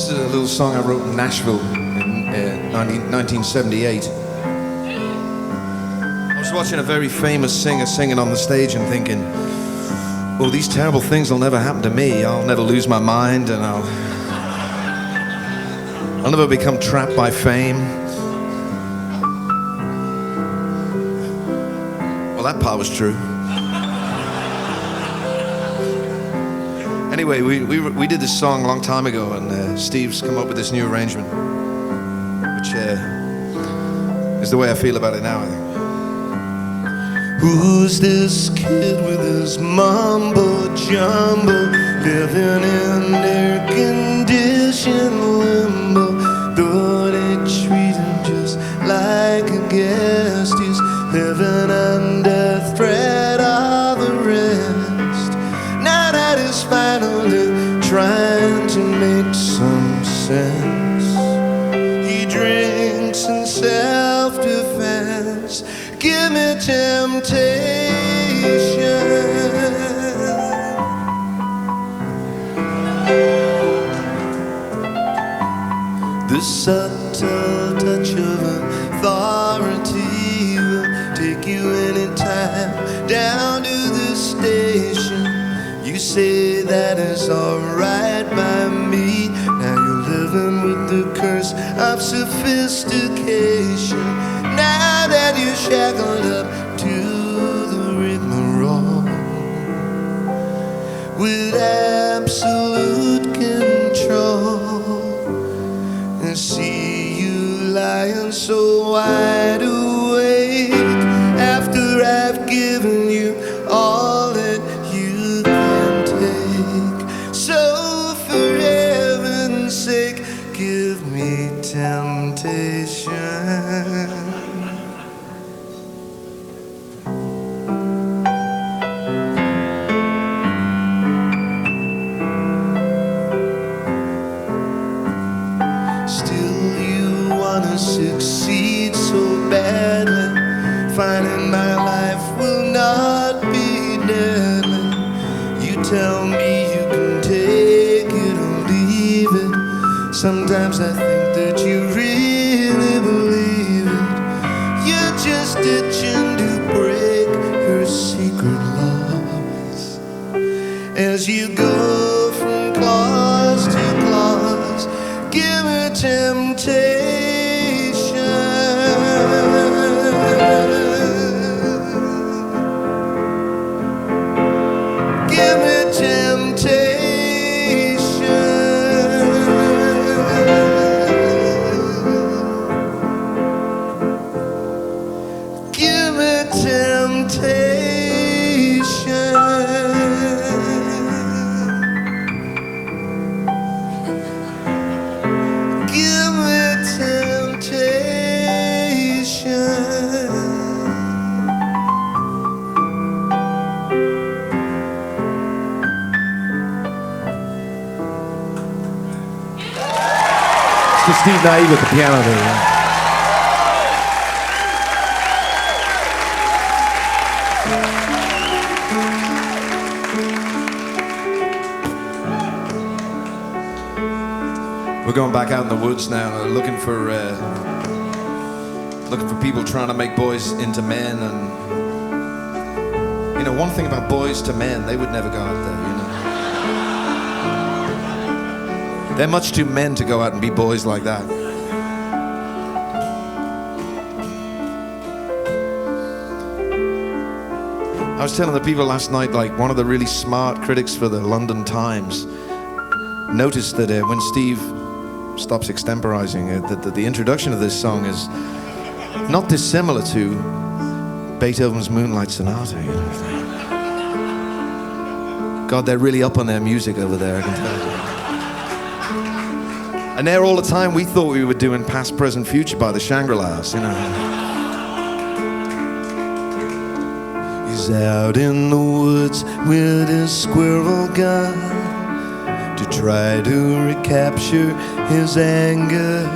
This is a little song I wrote in Nashville in 1978. I was watching a very famous singer singing on the stage and thinking, oh, these terrible things will never happen to me. I'll never lose my mind, and I'll never become trapped by fame. Well, that part was true. Anyway, we did this song a long time ago, and Steve's come up with this new arrangement, which is the way I feel about it now, I think. Who's this kid with his mumbo-jumbo, living in air-conditioned limbo? Though they treat him just like a guest, he's living under threat of arrest. Now that he's finally trying to make some sense, he drinks in self-defense. Give me temptation. The subtle touch of authority will take you anytime down to the station. You say that is alright by me. Now you're living with the curse of sophistication. Now that you're shackled up to the rigmarole with absolute control, and see you lying so wide awake after I've given you all that you can take. So for heaven's sake, give me temptation. Succeed so badly, finding my life will not be deadly. You tell me you can take it or leave it. Sometimes I think that you really believe it. You're just itching to break her secret laws as you go from clause to clause. Give me temptation. Give me temptation. Give me temptation. Give me temptation. It's Steve Nieve with the piano there. Yeah? We're going back out in the woods now, looking for people trying to make boys into men. And you know, one thing about boys to men, they would never go out there, you know. They're much too men to go out and be boys like that. I was telling the people last night, like, one of the really smart critics for the London Times noticed that when Steve stops extemporizing, that the introduction of this song is not dissimilar to Beethoven's Moonlight Sonata, you know. God, they're really up on their music over there, I can tell you. And there all the time, we thought we were doing Past, Present, Future by the Shangri-Las, you know. He's out in the woods with his squirrel gun to try to recapture his anger.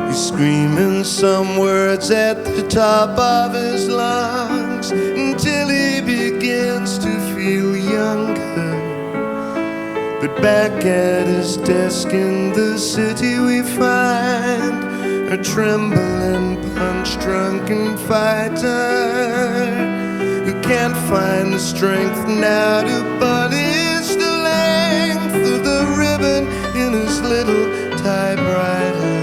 He's screaming some words at the top of his lungs until he begins to feel younger. But back at his desk in the city we find a trembling, punch-drunken fighter who can't find the strength now to punish the length of the ribbon in his little typewriter.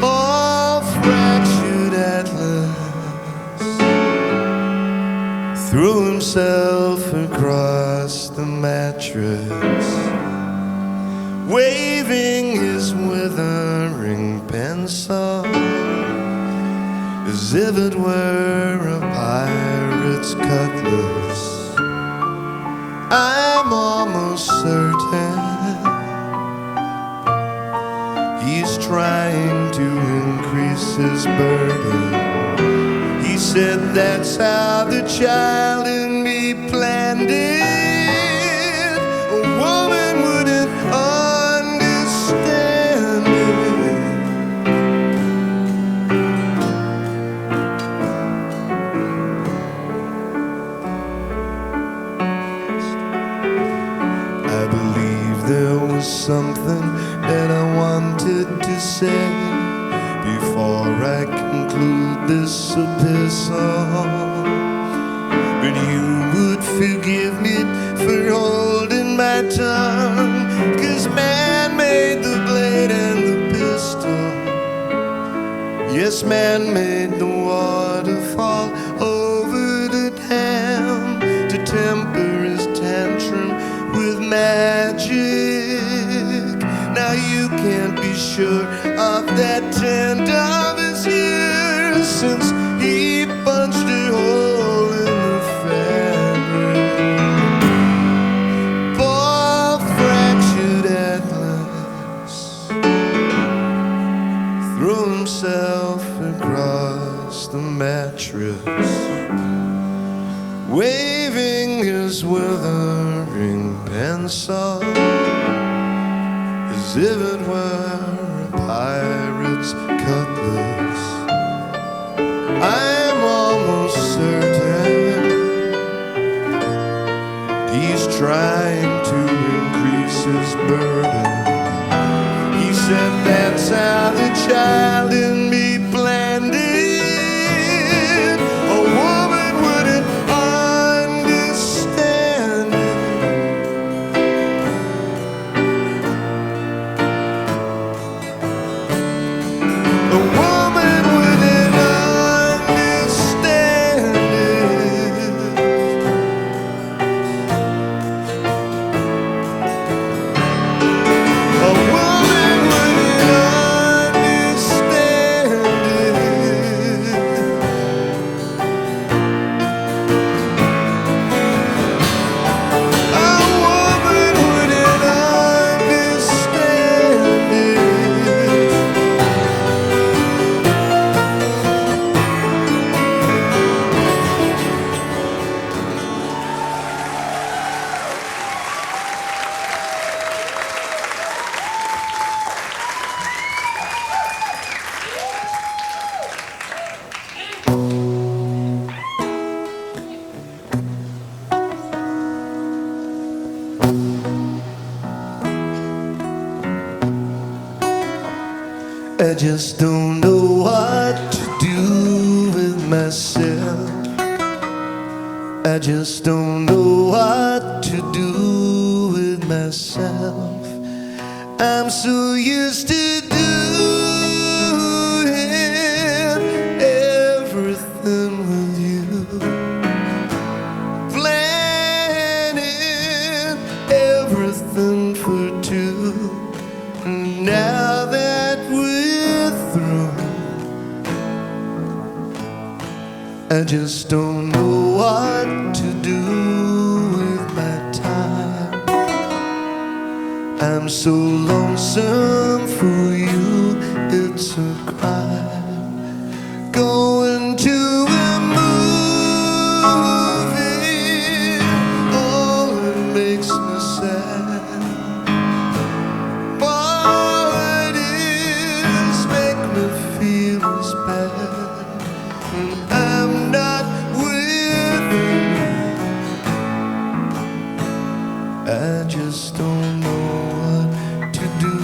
All fractured atlas threw himself across the mattress, waving his withering pencil as if it were a pirate's cutlass. I'm almost certain he's trying to increase his burden. He said that's how the child in me planned it. A woman wouldn't understand it. I believe there was something that I wanted to say before I conclude this epistle. But you would forgive me for holding my tongue, 'cause man made the blade and the pistol. Yes, man made the waterfall over the dam to temper his tantrum with magic. Now you can't be sure of that tent of his years, since he punched a hole in the fabric. Poor fractured atlas threw himself across the mattress, waving his withering pencil as if it were a pirate's cutlass. I'm almost certain he's trying to increase his burden. He said that's how the child in me planned it. A woman wouldn't understand it. A woman wouldn't understand it. A woman wouldn't understand it. A woman wouldn't understand it. I just don't know what to do with myself. I just don't know what to do with myself. I'm so used to doing everything with you, planning everything for two. And now that we're through, I just don't know what to do with my time. I'm so lonesome for you, it's a crime. Going to a movie, oh, it makes me sad. Boy, it is make me feel as bad when I'm not with you. I just don't know what to do.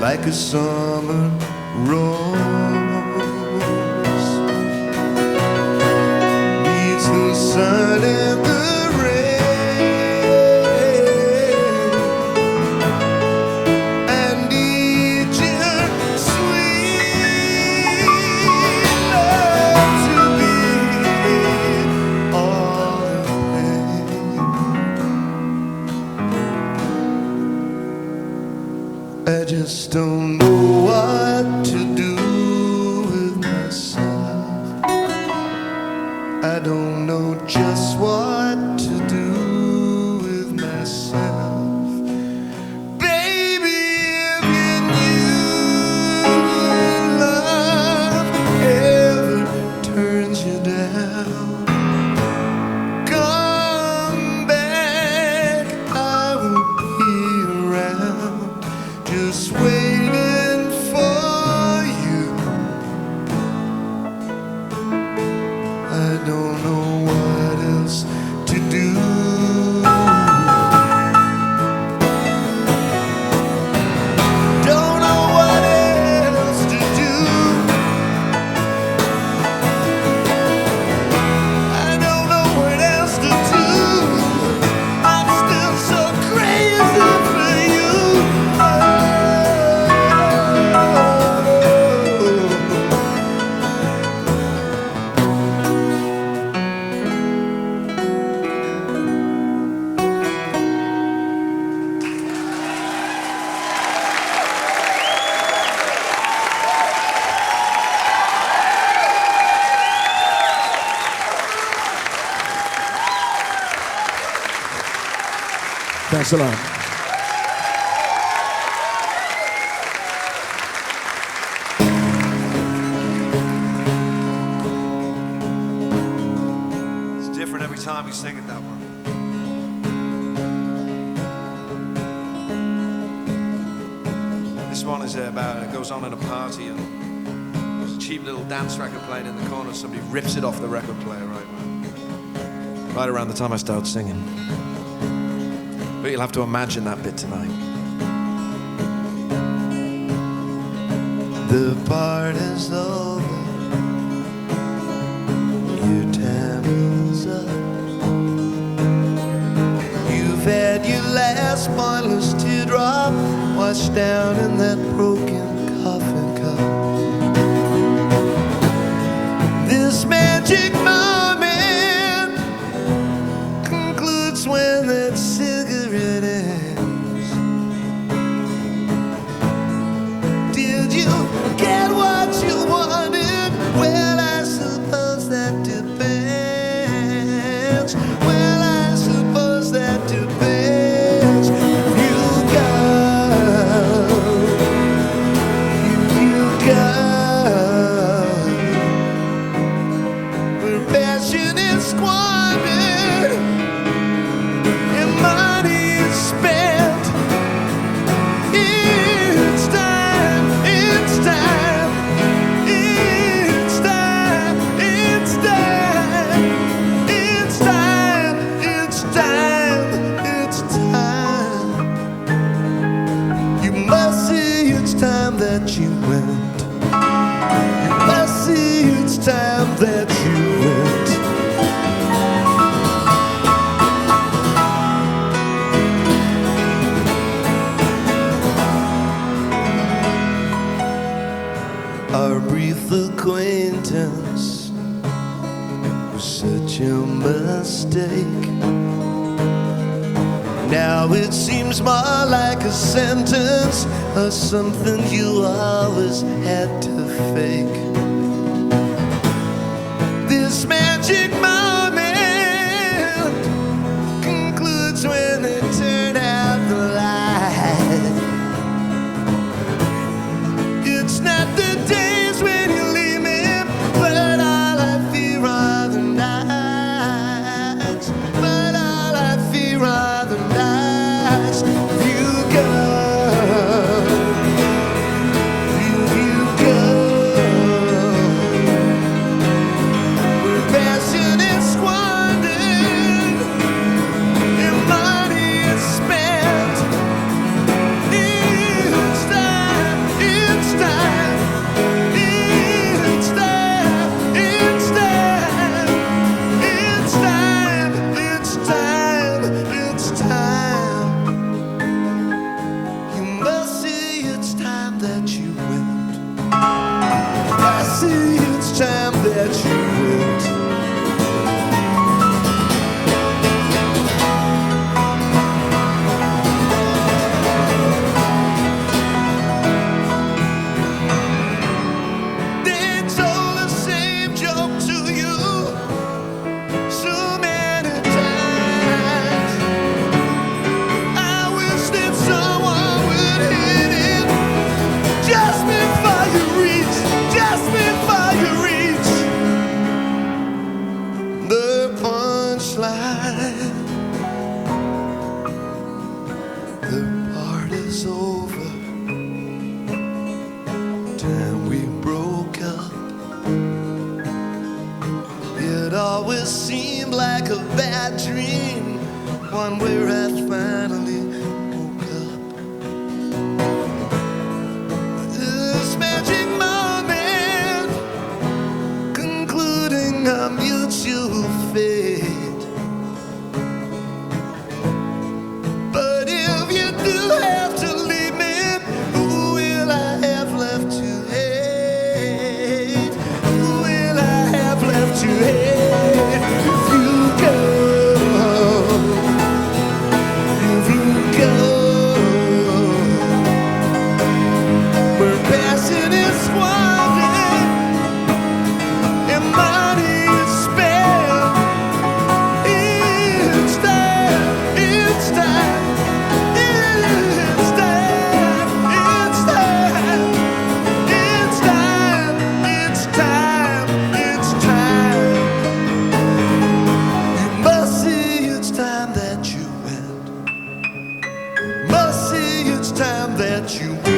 Like a summer rose needs the sun and the I just don't know what to do with myself. I don't know just what to do with myself. Baby, if you knew love ever turns you down, come back, I will be around. Just waiting for you. I don't know what else to do. Don't know what else to do. I don't know what else to do. I'm still so crazy for you. Thanks a lot. It's different every time we sing it that one. This one is about, it goes on in a party and there's a cheap little dance record playing in the corner. Somebody rips it off the record player right around the time I start singing. But you'll have to imagine that bit tonight. The part is over. Your time is up. You've had your last pointless teardrop washed down in that broken coffin cup. This magic moment concludes when that cigarette ends. Did you get what you wanted? Well, I suppose that depends. Well, I suppose that depends. You got where passion is squandered and money is spent. It's time, it's time, it's time, it's time, it's time, it's time, it's time. You must see it's time that you went. You must see it's time that you went. Our brief acquaintance was such a mistake. Now it seems more like a sentence or something you always had to fake. This magic moment concludes when they turn out the light. It's not the days when you leave me, but all I fear are the nights. But all I fear are the nights. You go, you go. Where passion is squandered time. The party's over. Time we broke up. It always seemed like a bad dream, one where I finally woke up. This magic moment, concluding our mutual fate. But if you do have to leave me, who will I have left to hate? Who will I have left to hate? If you go, if you go, where passion is squandered and money is spent. It's time, it's time, it's time, it's time, it's time, it's time, it's time. You must see it's time that you went. Must see it's time that you went.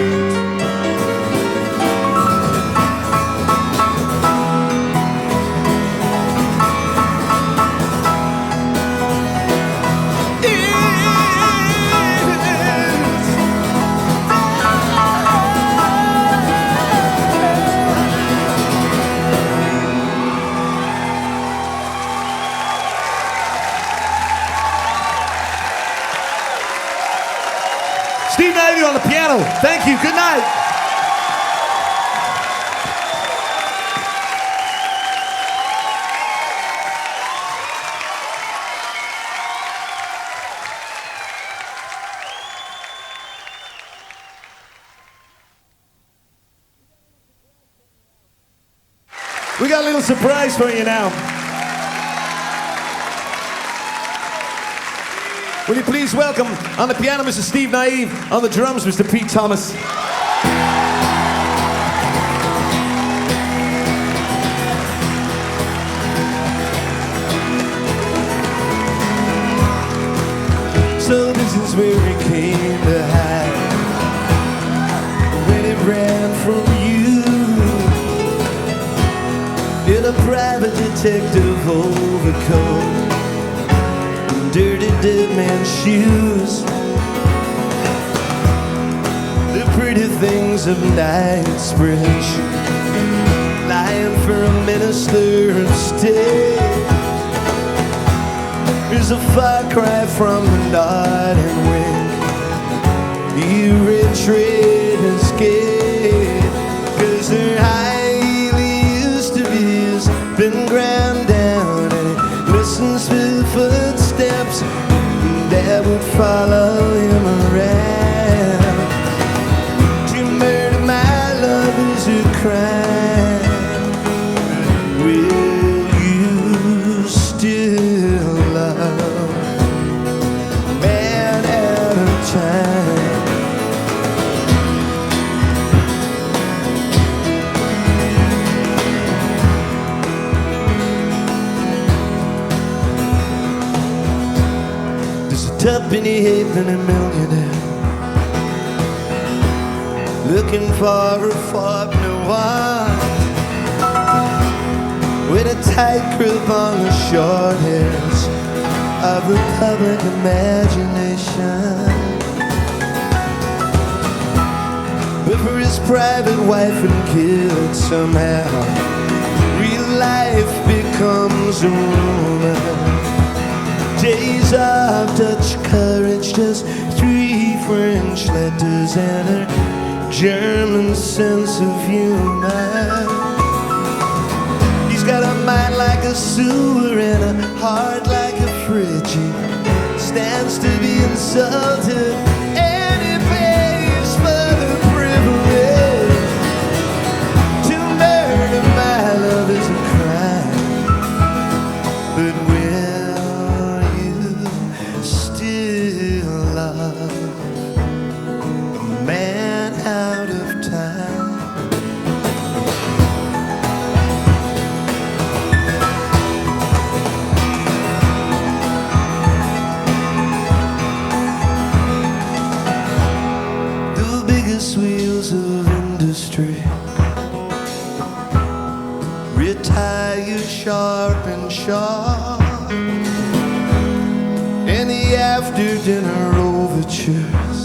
Steve Nieve on the piano. Thank you. Good night. We got a little surprise for you now. Will you please welcome on the piano Mr. Steve Nieve, on the drums Mr. Pete Thomas. So this is where we came to hide when it ran from you in a private detective overcoat, dirty dead man's shoes, the pretty things of Knightsbridge, lying for a minister of state. There's a far cry from the nodding wing. You retreat and escape, 'cause their highly used to be has been ground down, and it listens for footsteps that would follow him around. To murder my love is a crime. Will you still love a man out of time? There's a tuppenny halfpenny millionaire looking for a Formula One with a tight grip on the short hairs of the public imagination. But for his private wife and kids, somehow real life becomes a rumor. Days of Dutch courage, just 3 French letters and a German sense of humor. He's got a mind like a sewer and a heart like a fridge. He stands to be insulted, and he pays for the privilege. To murder my love is a crime, but will you still love a man out of time? shop. And the after-dinner overtures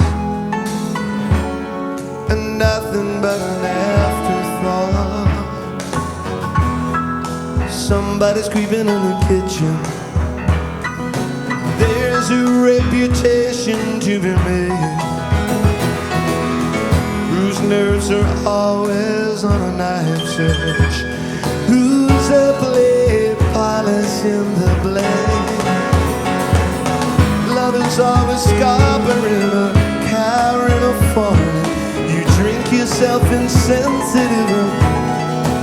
and nothing but an afterthought. Somebody's creeping in the kitchen. There's a reputation to be made, whose nerves are always on a knife's edge, who's a blade polishing the blade. Love is always scarpering a cow in a farm. You drink yourself insensitive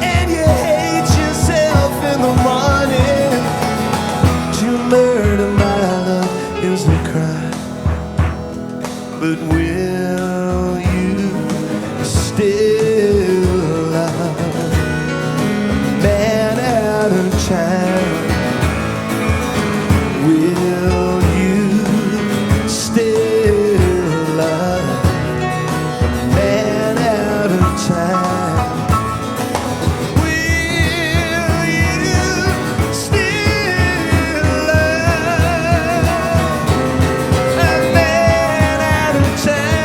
and you hate yourself in the morning. To murder my love is a crime, but will you still love a man out of time? Will you still love a man out of time? Will you still love a man out of time?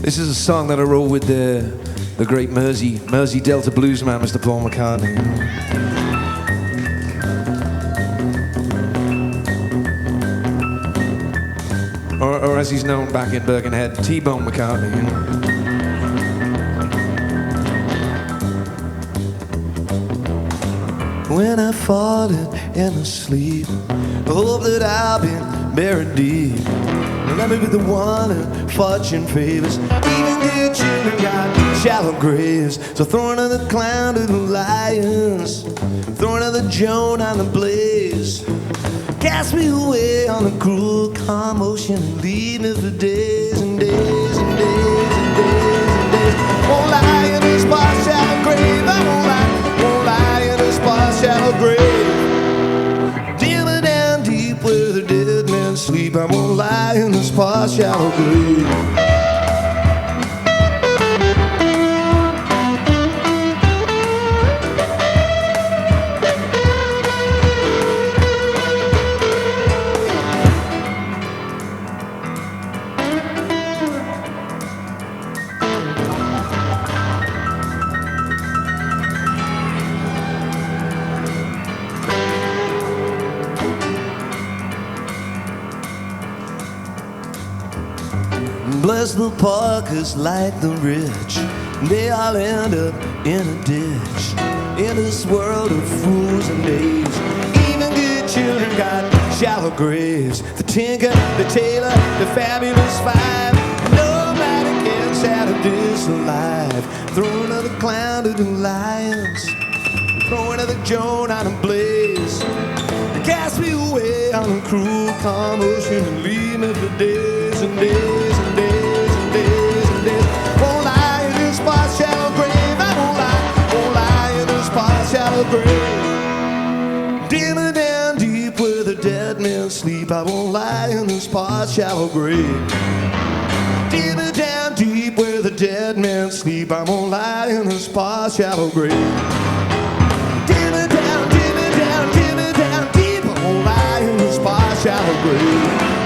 This is a song that I wrote with the great Mersey Delta blues man, Mr. Paul McCartney. Or as he's known back in Birkenhead, T-Bone McCartney. You know? When I've fallen and asleep, I hope that I'll be buried deep. And I'll be the one who fortune favors. Even good children got shallow graves. So throw another clown to the lions, throw another Joan on the blaze. Cast me away on a cruel calm ocean and leave me for days and days and days and days and days. Won't lie in this bar shallow grave. I won't lie in this bar shallow grave. Dimmer down deep where the dead men sleep. I won't lie in this bar shallow grave. Bless the parkers like the rich, they all end up in a ditch. In this world of fools and knaves, even good children got shallow graves. The tinker, the tailor, the fabulous five, nobody gets out of this alive. Throw another clown to the lions, throw another Joan on a blaze. Cast me away on a cruel calm ocean and leave me for days and days and days and days and days. Won't lie in this bar shallow grave. I won't lie in this bar shallow grave. Dimmer down deep where the dead men sleep. I won't lie in this bar shallow grave. Dimmer down deep where the dead men sleep. I won't lie in this bar shallow grave. Dimmer down, dimmer down, dimmer down deep. I won't lie in this bar shallow grave.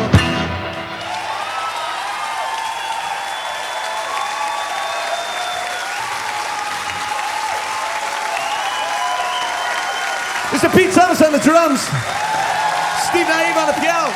Mr. Pete Thomas on the drums. Steve Nieve on the piano.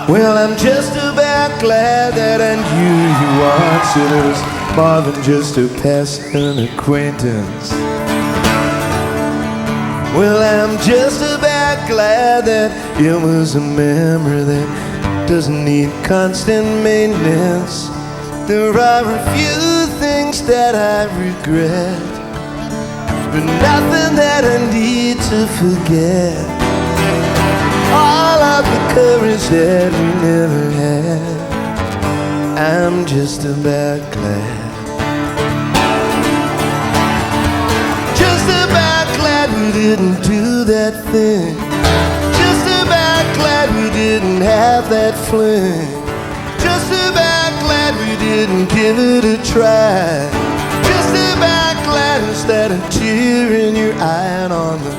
Well, I'm just about glad that I knew you once. It was more than just a passing acquaintance. Well, I'm just about glad that it was a memory that doesn't need constant maintenance. There are a few things that I regret, but nothing that I need to forget. All of the courage that we never had, I'm just about glad. Just about glad we didn't do that thing. Just about glad we didn't have that fling. Just about glad we didn't give it a try. Just about glad instead of tear in your eye. And on the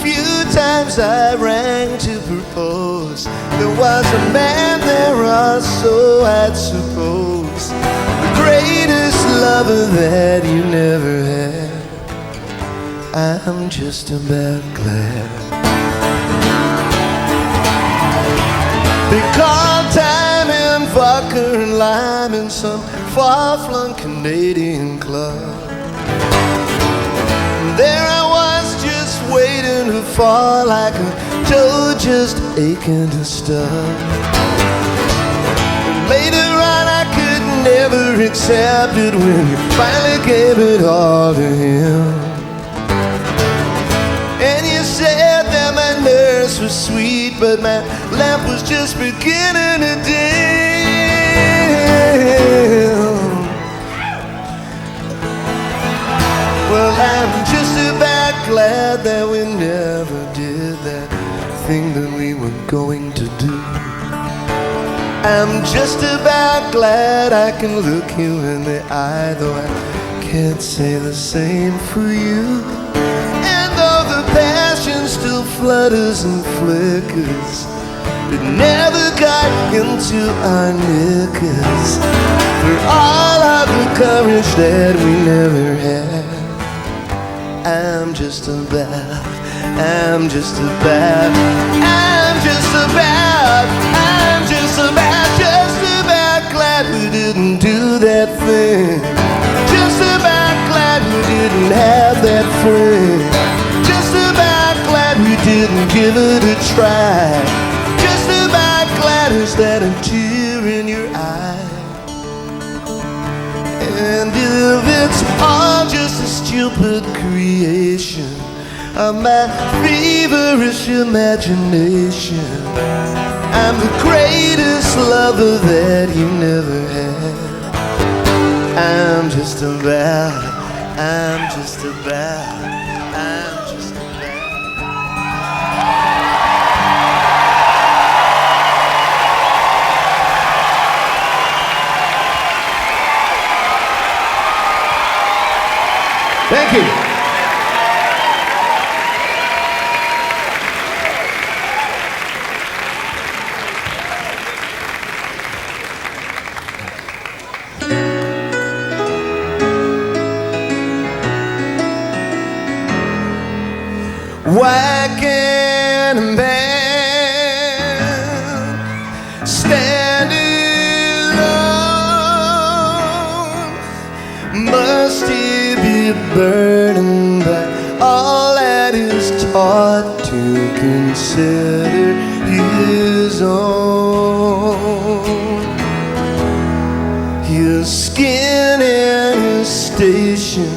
few times I rang to propose, there was a man there, or so I'd suppose. The greatest lover that you never had, I'm just about glad. They call time and vodka and lime in some far-flung Canadian club. And there I was just waiting to fall like a toe just aching to stop. And later on I could never accept it when you finally gave it all to him. And you said that my nurse was sweet, but my lamp was just beginning to dim. Well, I'm just about glad that we never did that thing that we were going to do. I'm just about glad I can look you in the eye, though I can't say the same for you. Passion still flutters and flickers, it never got into our knickers. For all of the courage that we never had, I'm just about glad we didn't do that thing. Just about glad we didn't have that fling. We didn't give it a try. Just about glad is that a tear in your eye. And if it's all just a stupid creation of my feverish imagination, I'm the greatest lover that you never had. I'm just about Thank you. Why can't a man stand alone? Must he be burdened by all that is taught to consider his own? His skin and his station,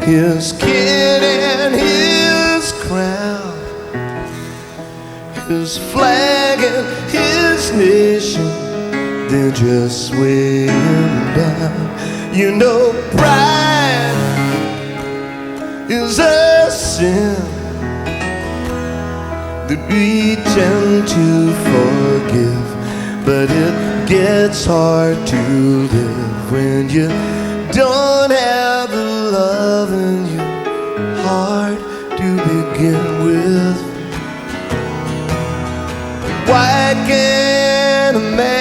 his kin and his crown, his flag and his nation, they're just weighing him down. You know pride is a sin that we tend to forgive, but it gets hard to live when you don't have the love in your heart to begin with. Why can't a man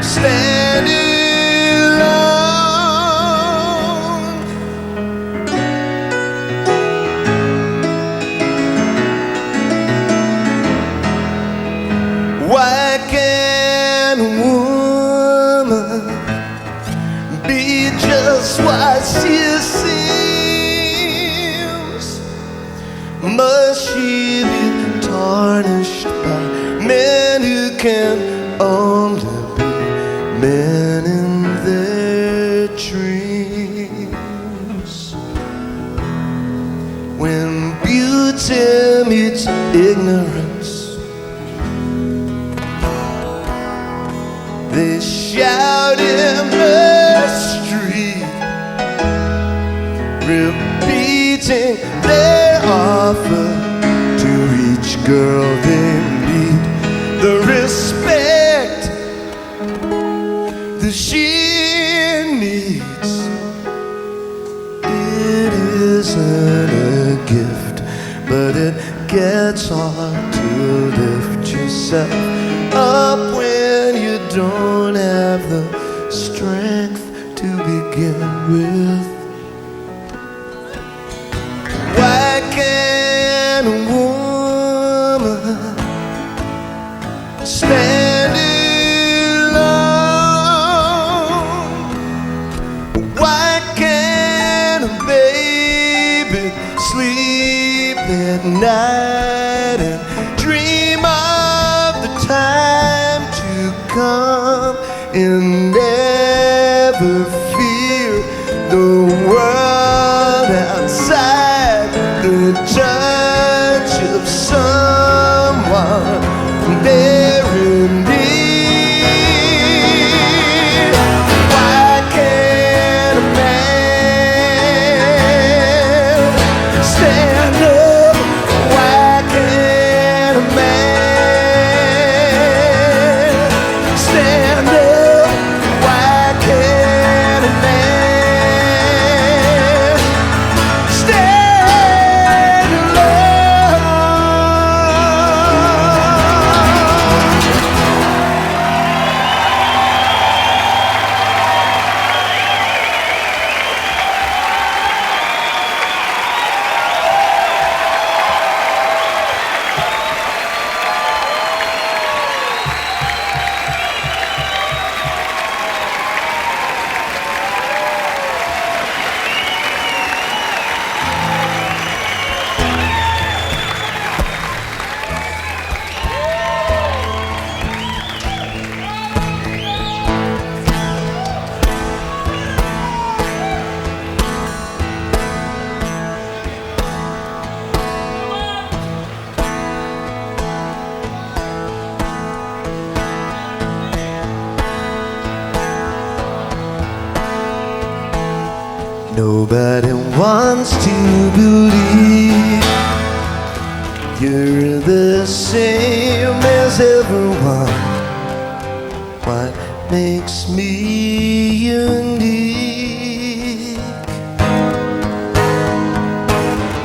stand alone? must she be tarnished by men who can only be men in their dreams? When beauty meets ignorance, they shout in the street, repeating their offer to each girl they meet. The respect that she needs, it isn't a gift, but it gets hard to lift yourself up when you don't have the strength to begin with. Why can't a woman stand alone? Why can't a baby sleep at night and dream of the time to come and never fear the world outside the touch of someone they're in need? Why can't a man stand up? Why can't a man stand up? Why can't a man stand alone? Nobody wants to believe you're the same as everyone. What makes me unique?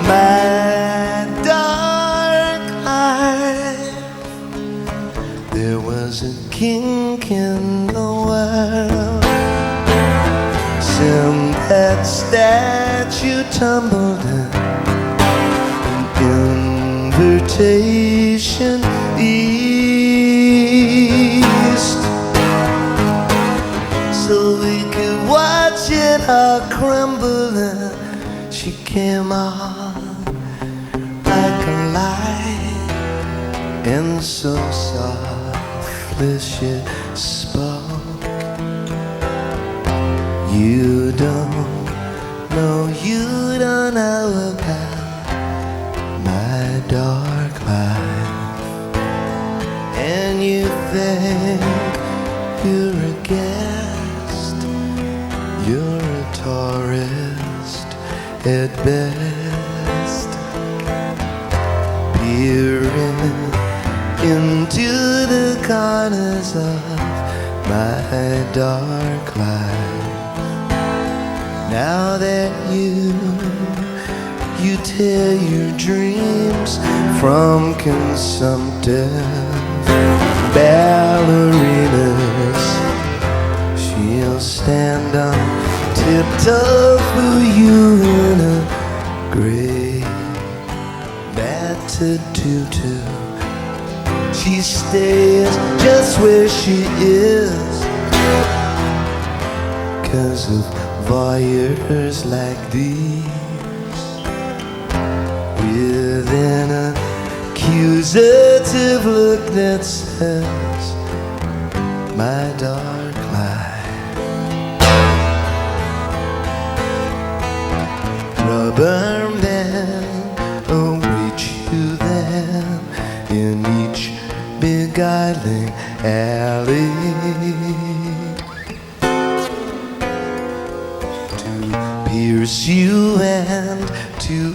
My dark life, there was a kink in the world. Send that statue tumbled in an invitation east, so we could watch it all crumble. And she came on like a light, and so softly she spoke. You don't know about my dark life, and you think you're a guest, you're a tourist at best, peering into the corners of my dark life. Now that you tear your dreams from consumptive ballerinas, she'll stand on tiptoe for you in a gray battered tutu. She stays just where she is, 'cause of voyeurs like these, with with an accusative look that says, my dark light. Rubber man await you then in each beguiling alley, to pierce you and to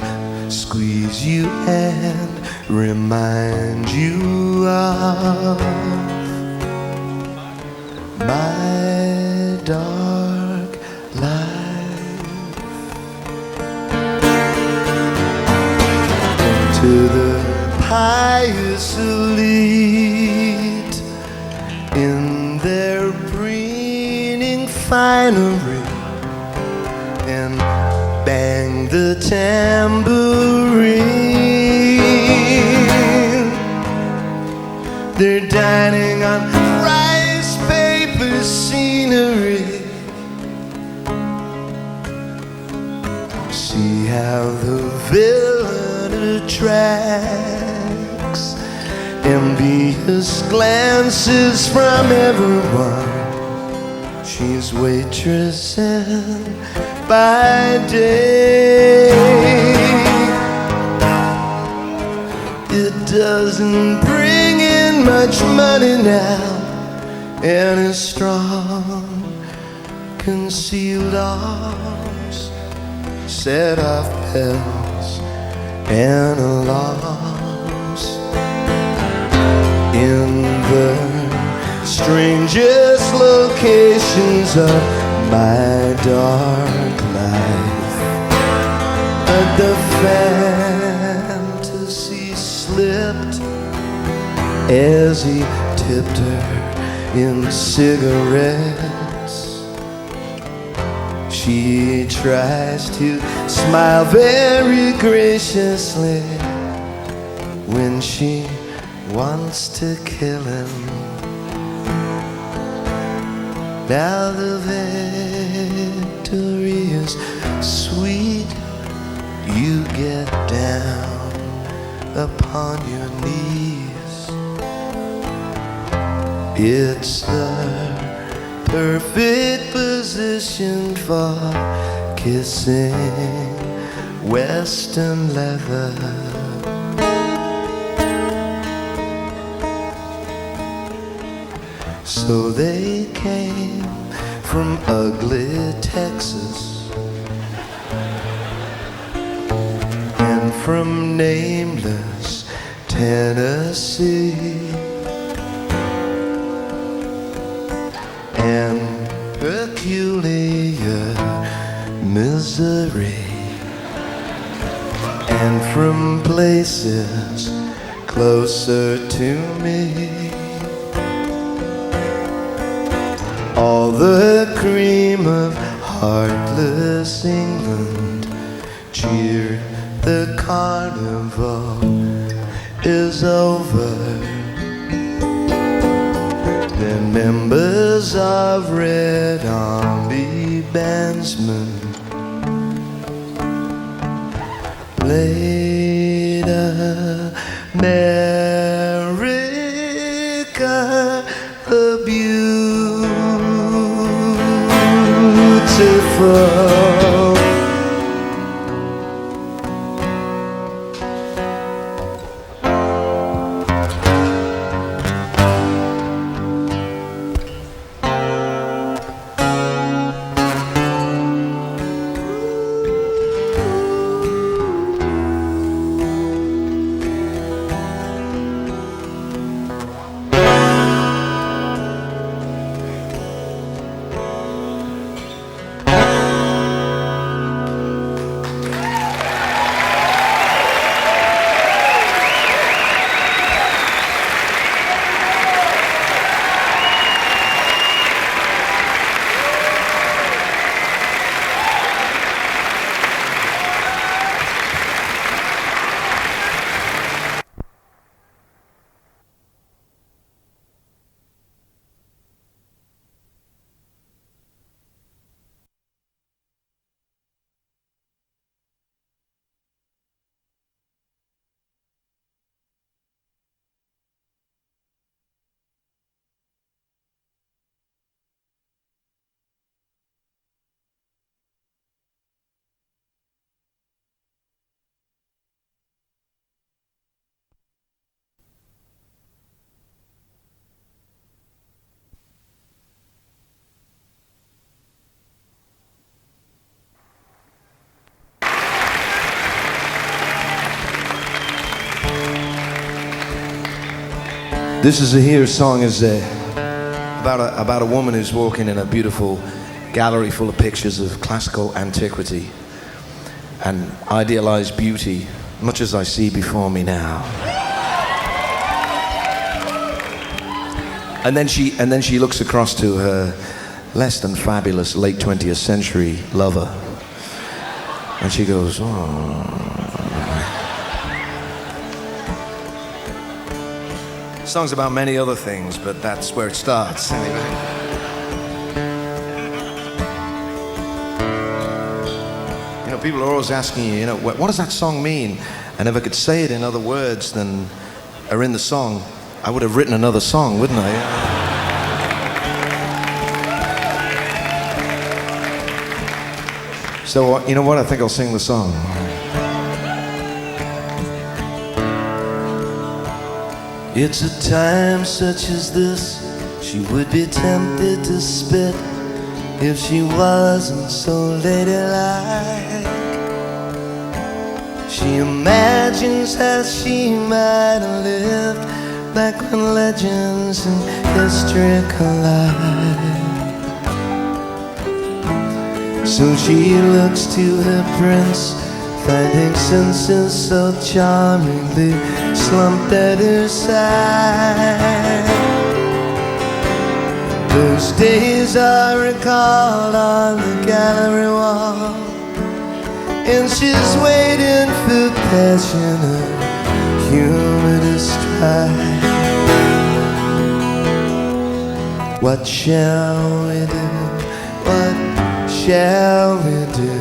squeeze you and remind you of my dark life. To the pious elite in their preening finery, and bang the tambourine. They're dining on rice paper scenery. See how the villain attracts envious glances from everyone. She's waitressing by day. It doesn't bring in much money now, and his strong concealed arms set off bells and alarms in the strangest locations of my dark life. But the fantasy slipped as he tipped her in cigarettes. She tries to smile very graciously when she wants to kill him. Now the victory is sweet. You get down upon your knees. It's the perfect position for kissing Western leather. So they came from ugly Texas and from nameless Tennessee and peculiar Missouri and from places closer to me. All the cream of heartless England cheered. The carnival is over. The members of Red Army bandsmen played America the Beautiful. This is here song is about a woman who's walking in a beautiful gallery full of pictures of classical antiquity and idealized beauty, much as I see before me now. And then she looks across to her less than fabulous late 20th century lover, and she goes, "Oh." The song's about many other things, but that's where it starts anyway. You know, people are always asking you, what does that song mean? And if I could say it in other words than are in the song, I would have written another song, wouldn't I? So, you know what? I think I'll sing the song. It's a time such as this, she would be tempted to spit if she wasn't so ladylike. She imagines how she might have lived back when legends and history collide. So she looks to her prince, finding senses so charmingly slumped at her side. Those days are recalled on the gallery wall, and she's waiting for passionate humor to strike. What shall we do? What shall we do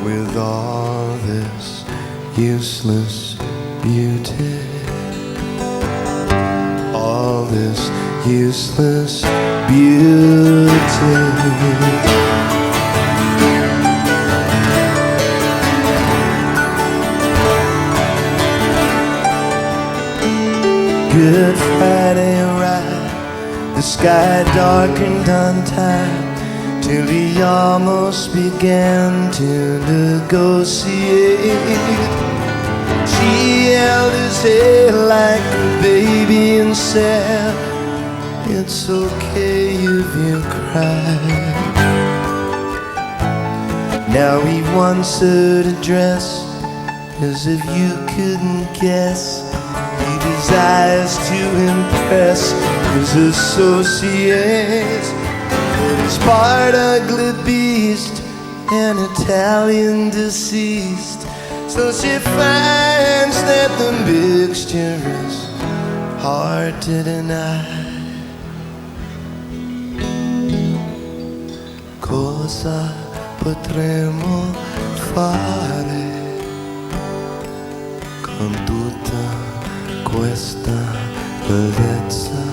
with all this useless beauty? All this useless beauty. Good Friday ride, the sky darkened on time, till he almost began to negotiate. She held his head like a baby and said, "It's okay if you cry." Now he wants her to dress as if you couldn't guess. He desires to impress his associates, but he's part ugly beast, an Italian deceased. So she finds that the mixture is hard to deny. Cosa potremmo fare con tutta questa bellezza?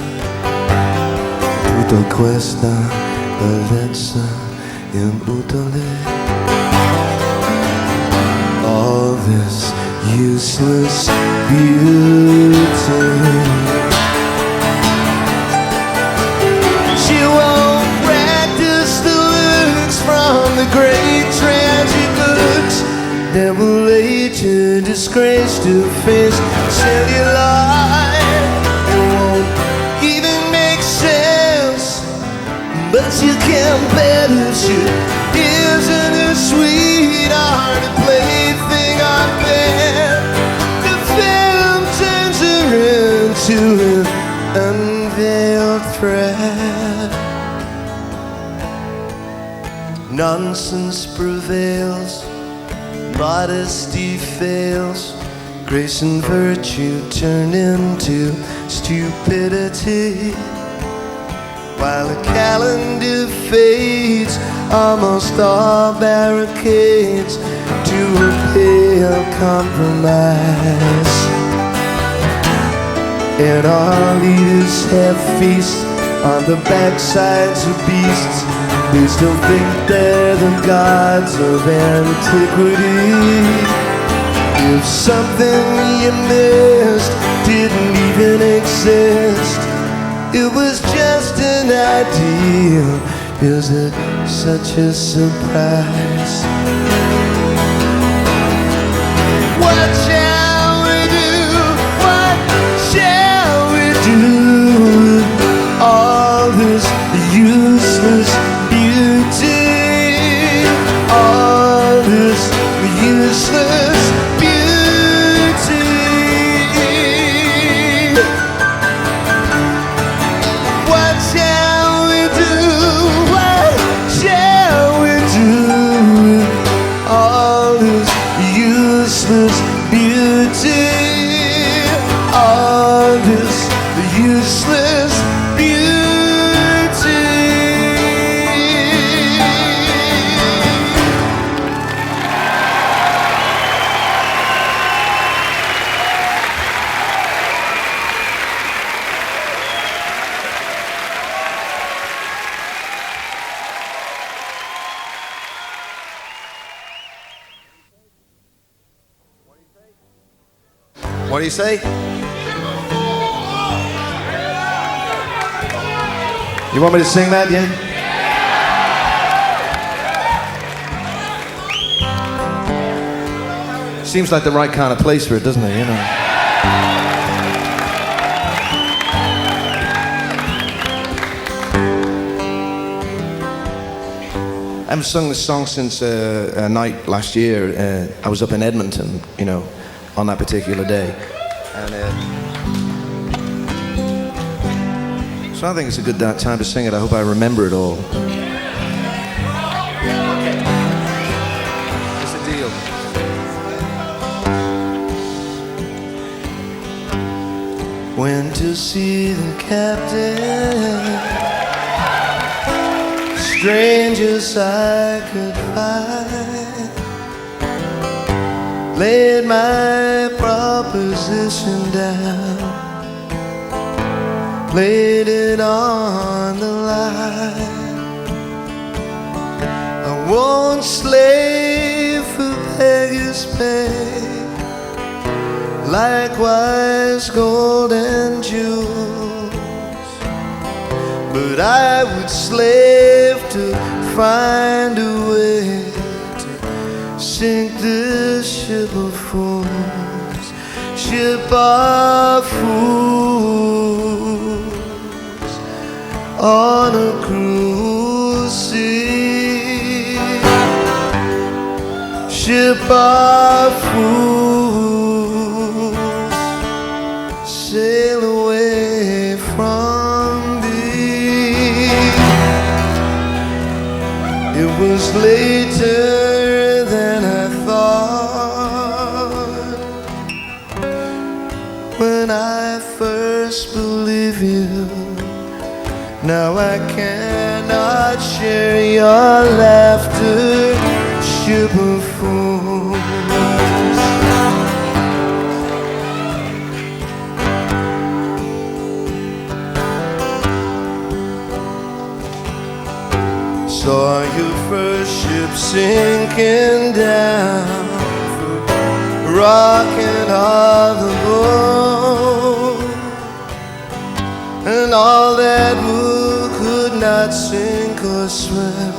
Tutta questa bellezza inutile. All this useless beauty. She won't practice the looks from the great tragic books that will later disgrace to face cellulite. It won't even make sense, but you can't bet if she isn't a sweetheart, a plaything on bed. The film turns her into an unveiled thread. Nonsense prevails, modesty fails, grace and virtue turn into stupidity. While the calendar fades, almost all barricades to a pale compromise. And our leaders have feasts on the backsides of beasts. They still think they're the gods of antiquity. If something you missed didn't even exist, it was just an idea. Is it such a surprise? What shall we do? What shall we do useless beauty. What do you say? You want me to sing that, yeah? Seems like the right kind of place for it, doesn't it, you know? I haven't sung this song since a night last year. I was up in Edmonton, you know, on that particular day. And so I think it's a good time to sing it. I hope I remember it all. What's the deal? Went to see the captain, strangers I could find, laid my proposition down, laid it on the line. I won't slave for beggars' pay, likewise gold and jewels, but I would slave to find a way to sink this ship of fools, ship of fools on a cruel sea, ship of fools, sail away from thee. It was later than I thought when I first believed you. Now I cannot share your laughter, ship of fools. Saw your first ship sinking down, rocking on the boat, and all that could not sink or swim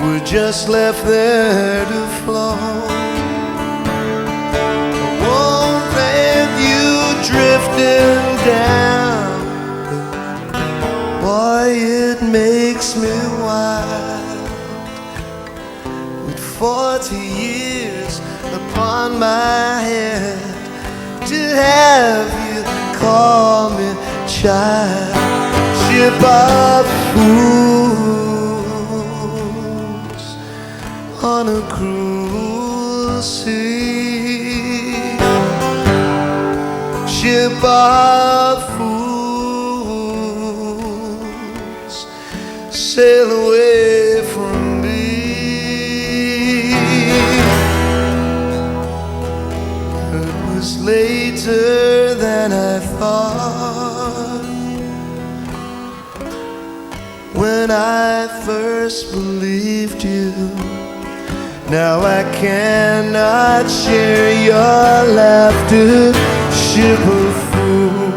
were just left there to float. I won't let you drifting down, boy, it makes me wild, with 40 years upon my head, to have you call me child, ship of fools on a cruel sea, ship of fools, sail away from me. It was later than I thought when I first believed you. Now I cannot share your laughter, ship of fools.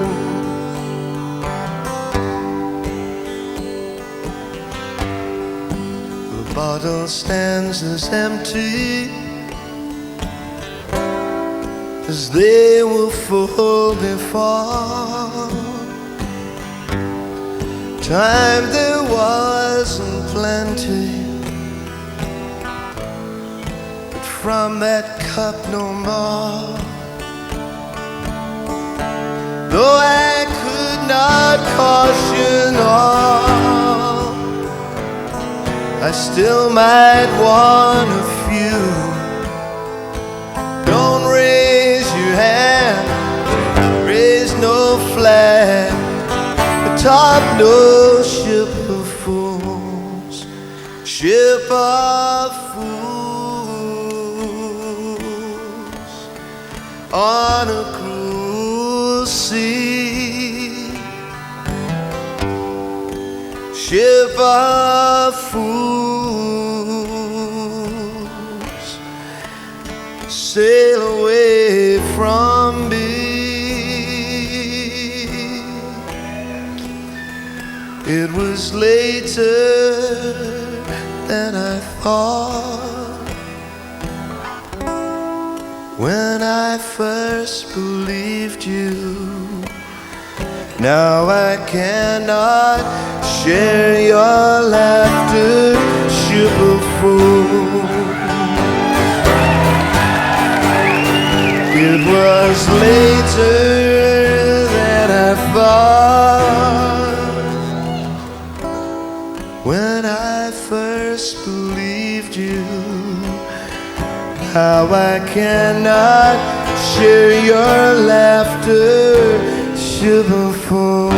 The bottle stands as empty as they were full before. Time there wasn't plenty, but from that cup no more. Though I could not caution all, I still might want a few. Don't raise your hand, raise no flag. top no ship of fools, ship of fools on a cruel sea, ship of fools sail away from me. It was later than I thought when I first believed you. Now I cannot share your laughter, ship of fools. It was later than I thought when I first believed you. How I cannot share your laughter, ship of fools.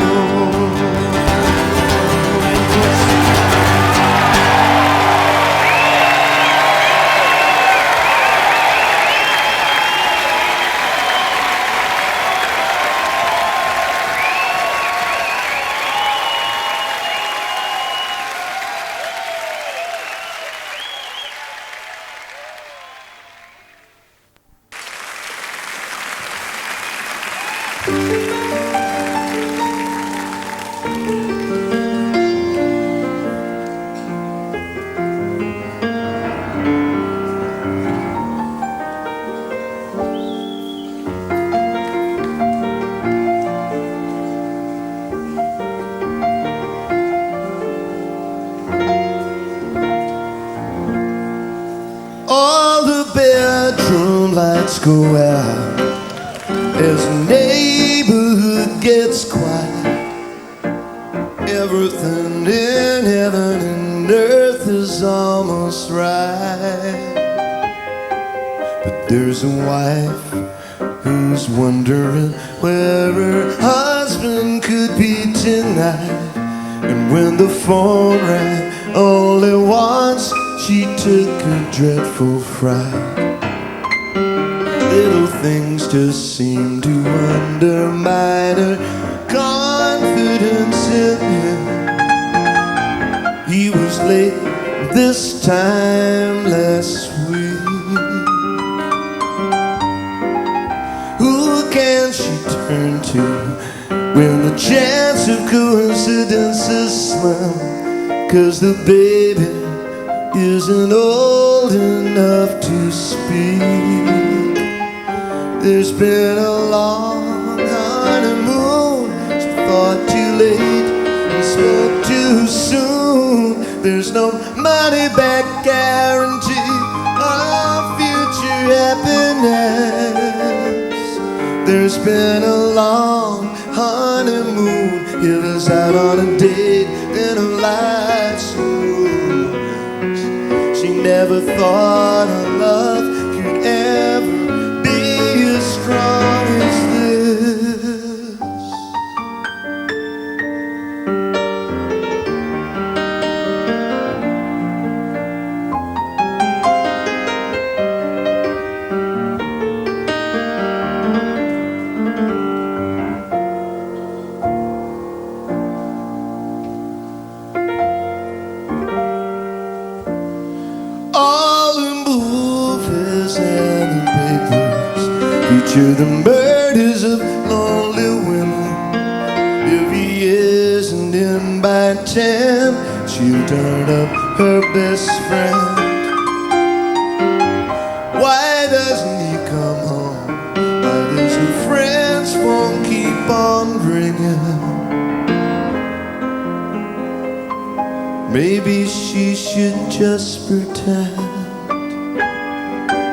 All the bedroom lights go out as the neighborhood gets quiet. Everything in heaven and earth is almost right. But there's a wife who's wondering where her husband could be tonight. And when the phone rang only once, she took a dreadful fright. Little things just seem to undermine her confidence in him. He was late this time last week. Who can she turn to when the chance of coincidence is slim? 'Cause the baby isn't old enough to speak. There's been a long honeymoon. She thought too late and spoke too soon. There's no money back guarantee of future happiness. There's been a long honeymoon. He was out on a date in a lights room. She never thought her love could ever be as strong as this. All the movies and the papers feature the murders of lonely women. If he isn't in by 10, she'll turn up her best friend. Why doesn't he come home? Why does her friend's phone keep on ringing? Maybe she should just pretend.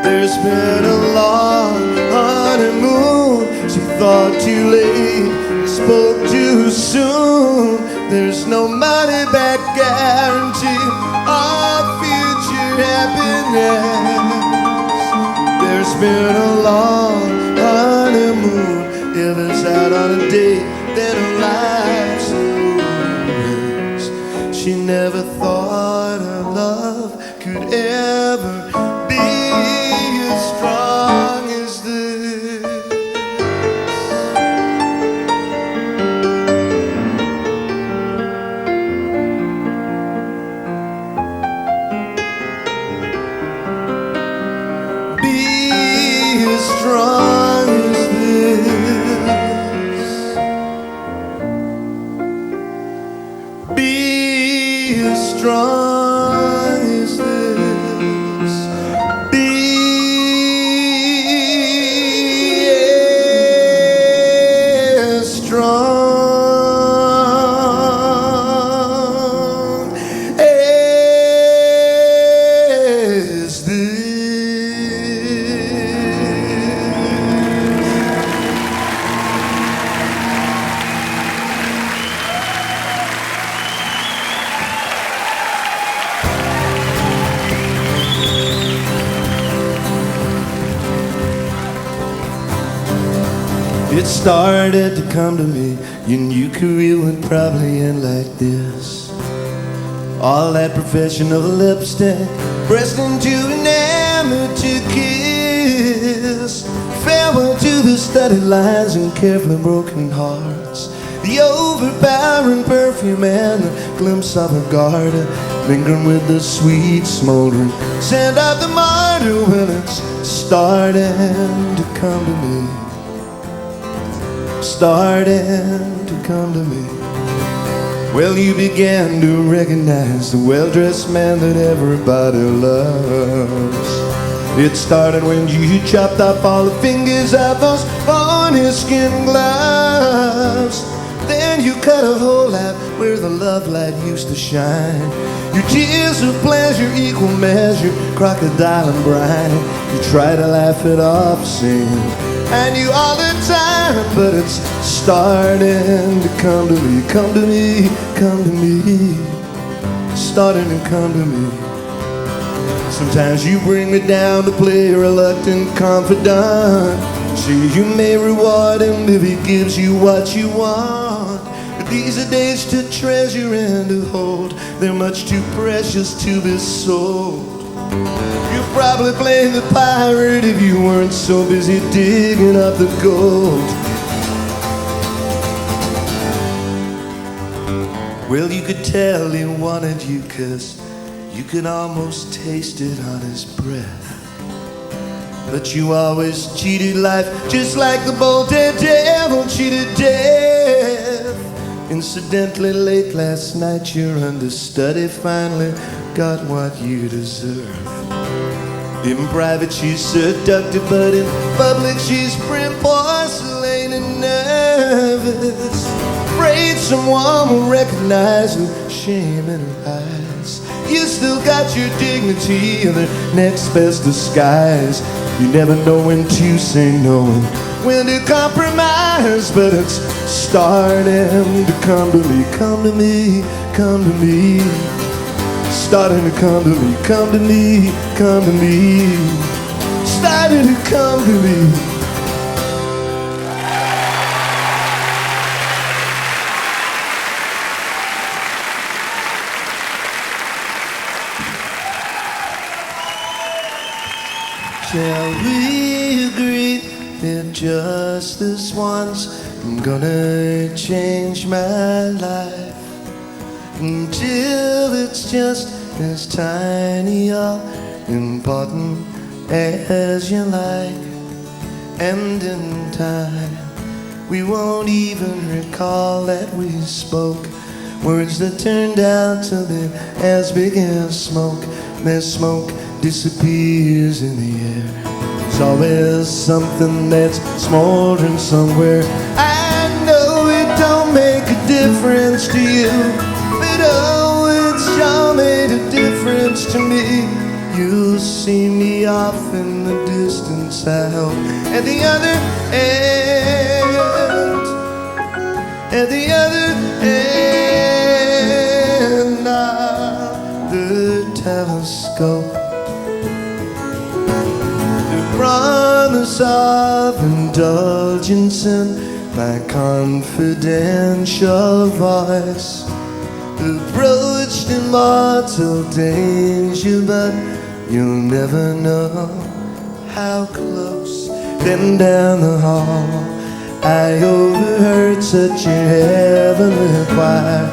There's been a long honeymoon. She thought too late, spoke too soon. There's no money back guarantee of future happiness. There's been a long honeymoon. If it's out on a date, then her life's It started to come to me, your new career would probably end like this. All that professional lipstick pressed into an amateur kiss. Farewell to the studied lines and carefully broken hearts. The overpowering perfume and the glimpse of a garden, lingering with the sweet smoldering scent of the martyr. Well, it's starting to come to me, starting to come to me. Well, you began to recognize the well-dressed man that everybody loves. It started when you chopped off all the fingers of those funny skin gloves. Then you cut a hole out where the love light used to shine. Your tears of pleasure equal measure, crocodile and brine. You try to laugh it off, sing, and you all the time, but it's starting to come to me, come to me, come to me, starting to come to me. Sometimes you bring me down to play a reluctant confidant. See, you may reward him if he gives you what you want, but these are days to treasure and to hold. They're much too precious to be sold. You'd probably play the pirate if you weren't so busy digging up the gold. Well, you could tell he wanted you, 'cause you could almost taste it on his breath. But you always cheated life, just like the bolted devil cheated death. Incidentally, late last night, your understudy finally got what you deserve. In private, she's seductive, but in public, she's prim, porcelain, and nervous. Afraid someone will recognize the shame in her eyes. You still got your dignity, and the next best disguise. You never know when to say no and when to compromise, but it's starting to come to me, come to me, come to me. Starting to come to me, come to me, come to me. Starting to come to me. Shall we agree that just this once I'm gonna change my life until it's just as tiny or important as you like? And in time we won't even recall that we spoke words that turned out to be as big as smoke. There's smoke disappears in the air. There's always something that's smoldering somewhere. I know it don't make a difference to you, but oh, it sure made a difference to me. You'll see me off in the distance, I hope, at the other end, at the other end of the telescope. Promise of indulgence in my confidential voice, approached in mortal danger, but you'll never know how close. Then down the hall I overheard such a heavenly choir.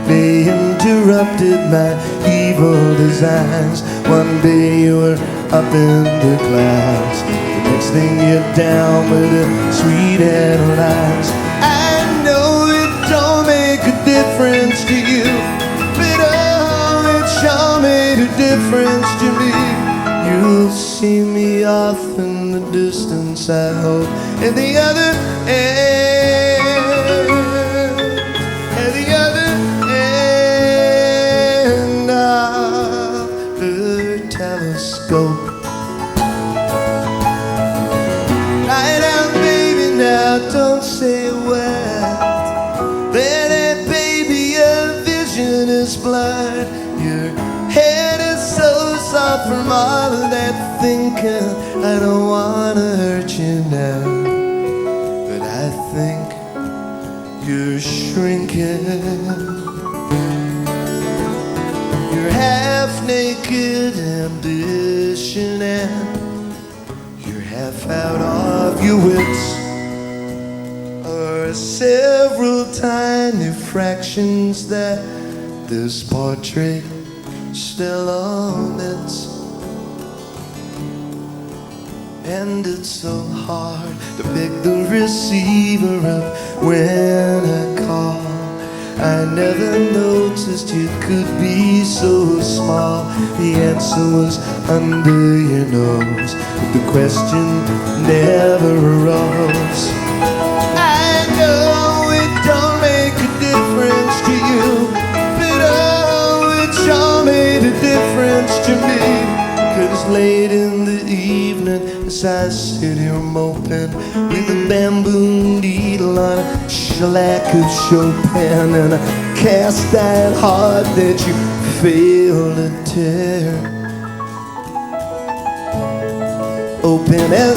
They interrupted my evil designs. One day you were up in the clouds, the next thing you're down with the sweet headlines. I know it don't make a difference to you, but oh, it sure made a difference to me. You'll see me off in the distance, I hope, at the other end, at the other end of the telescope. Don't say a word. Then, baby, your vision is blurred. Your head is so soft from all of that thinking. I don't wanna hurt you now, but I think you're shrinking. Your half-naked ambition and you're half out of your wits are several tiny fractions that this portrait still omits. And it's so hard to pick the receiver up when I call. I never noticed you could be so small. The answer was under your nose, but the question never arose. I know it don't make a difference to you, but oh, it sure made a difference to me. 'Cause late in the evening, as I sit here moping with a bamboo needle on a shellac of Chopin and a cast-iron heart that you fail to tear open at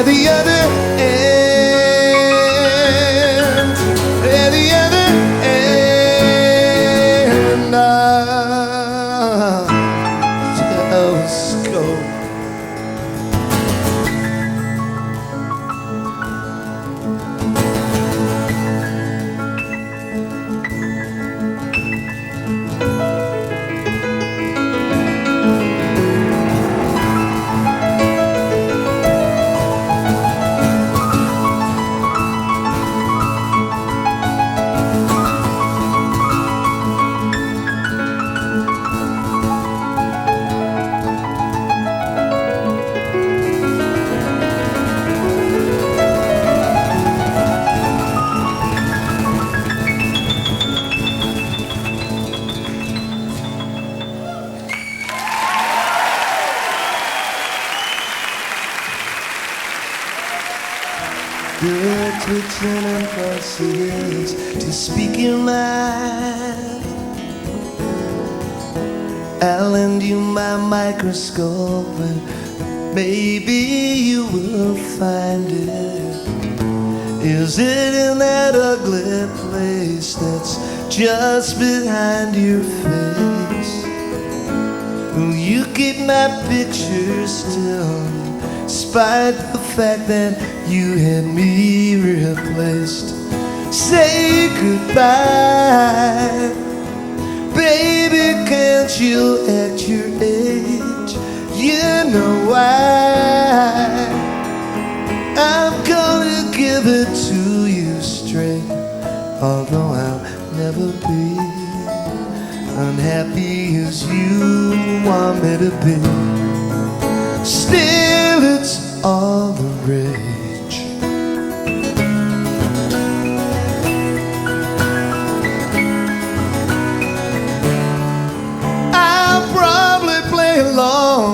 the other end, at the other end, telescope. Good twitching and pulses to speak your mind. I'll lend you my microscope and maybe you will find it. Is it in that ugly place that's just behind your face? Will you keep my picture still, despite the fact that you had me replaced? Say goodbye, baby, can't you at your age? You know why. I'm gonna give it to you straight, although I'll never be unhappy as you want me to be. Still, it's all the rage. I'll probably play along,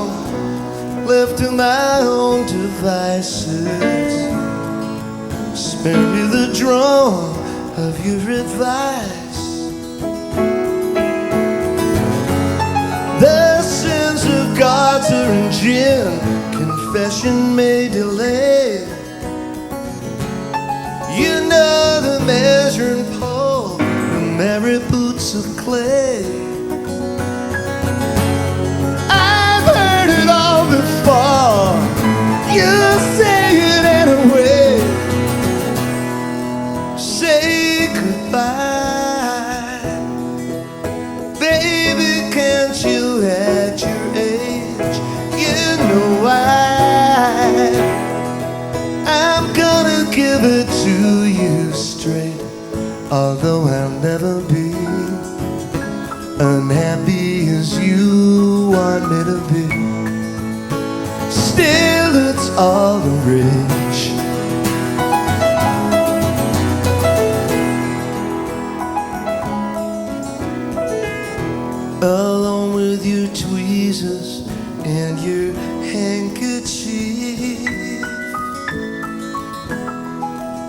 left to my own devices. Spare me the drone of your advice. The sins of gods are in gin, confession may delay. You know the measuring pole, the merry boots of clay. I've heard it all before, you say it anyway. Say goodbye, baby, can't you at your age? You know why. I'm gonna give it to you straight, although I'll never be unhappy as you want me to be. Still, it's all the rage. Along with your tweezers and your handkerchief,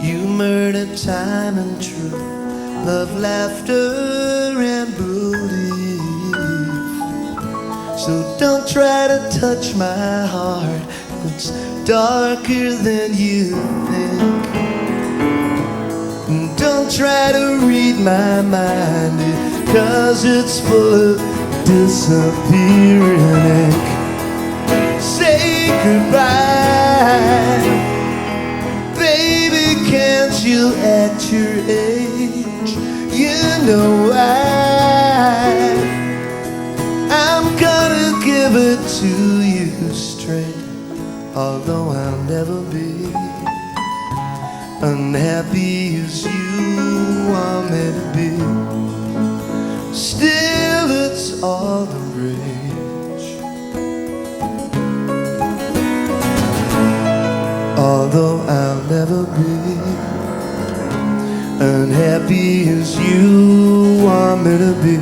you murder time and truth, love, laughter, and belief. So don't try to touch my heart, it's darker than you think. Don't try to read my mind, 'cause it's full of disappearing ink. Say goodbye, baby, can't you act your age? You know I'm gonna give it to you straight, although I'll never be unhappy as you want me to be. Still, it's all the rage, although I'll never be unhappy as you want me to be.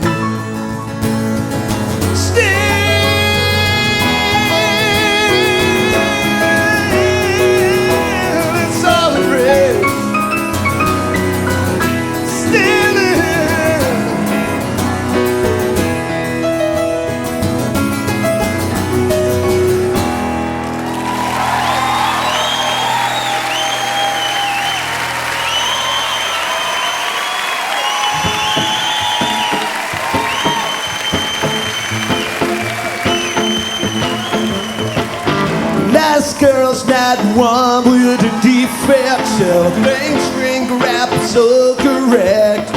Girl's not one with a defect, so mainstream rap so correct.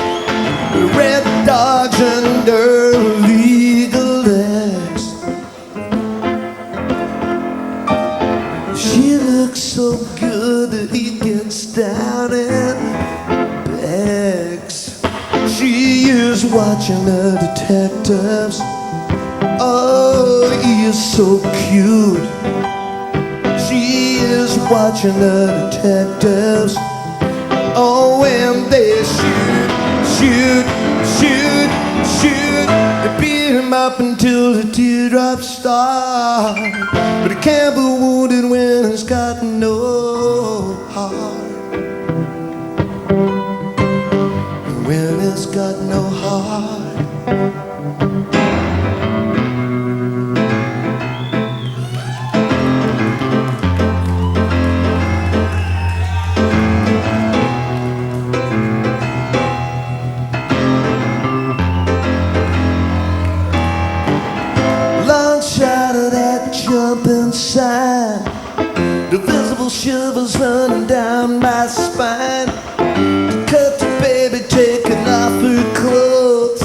Red dogs under legal legs. She looks so good that he gets down and begs. She is watching the detectives. Oh, he is so cute. She is watching the detectives. Oh, when they shoot, shoot, shoot, shoot, they beat him up until the teardrops start. But he can't be wounded when he's got no heart. When he's got no heart. Inside, the visible shivers running down my spine. Cut the baby taking off her clothes,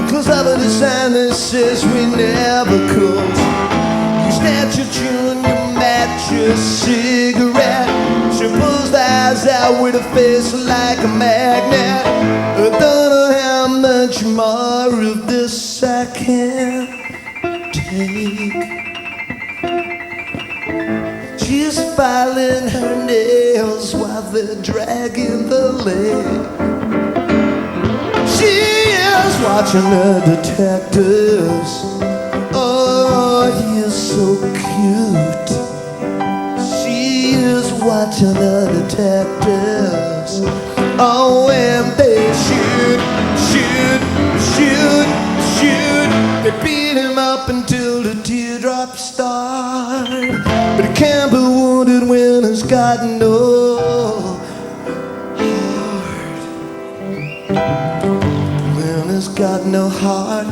close up a sign that says we never close. You snatch your chewing, you match your cigarette. She pulls the eyes out with a face like a magnet. I don't know how much more of this I can take. She's filing her nails while they're dragging the leg. She is watching the detectives. Oh, he is so cute. She is watching the detectives. Oh, and they shoot, shoot, shoot, shoot. They beat him up until the teardrops start. But he can't be wounded when he's got no heart. When he's got no heart.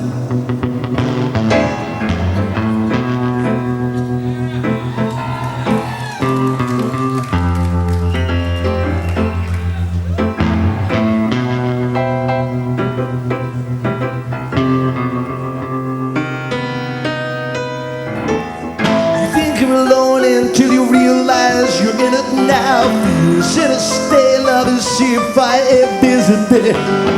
Until you realize you're in it now. Fears in a state, love is sheer fire, visit there.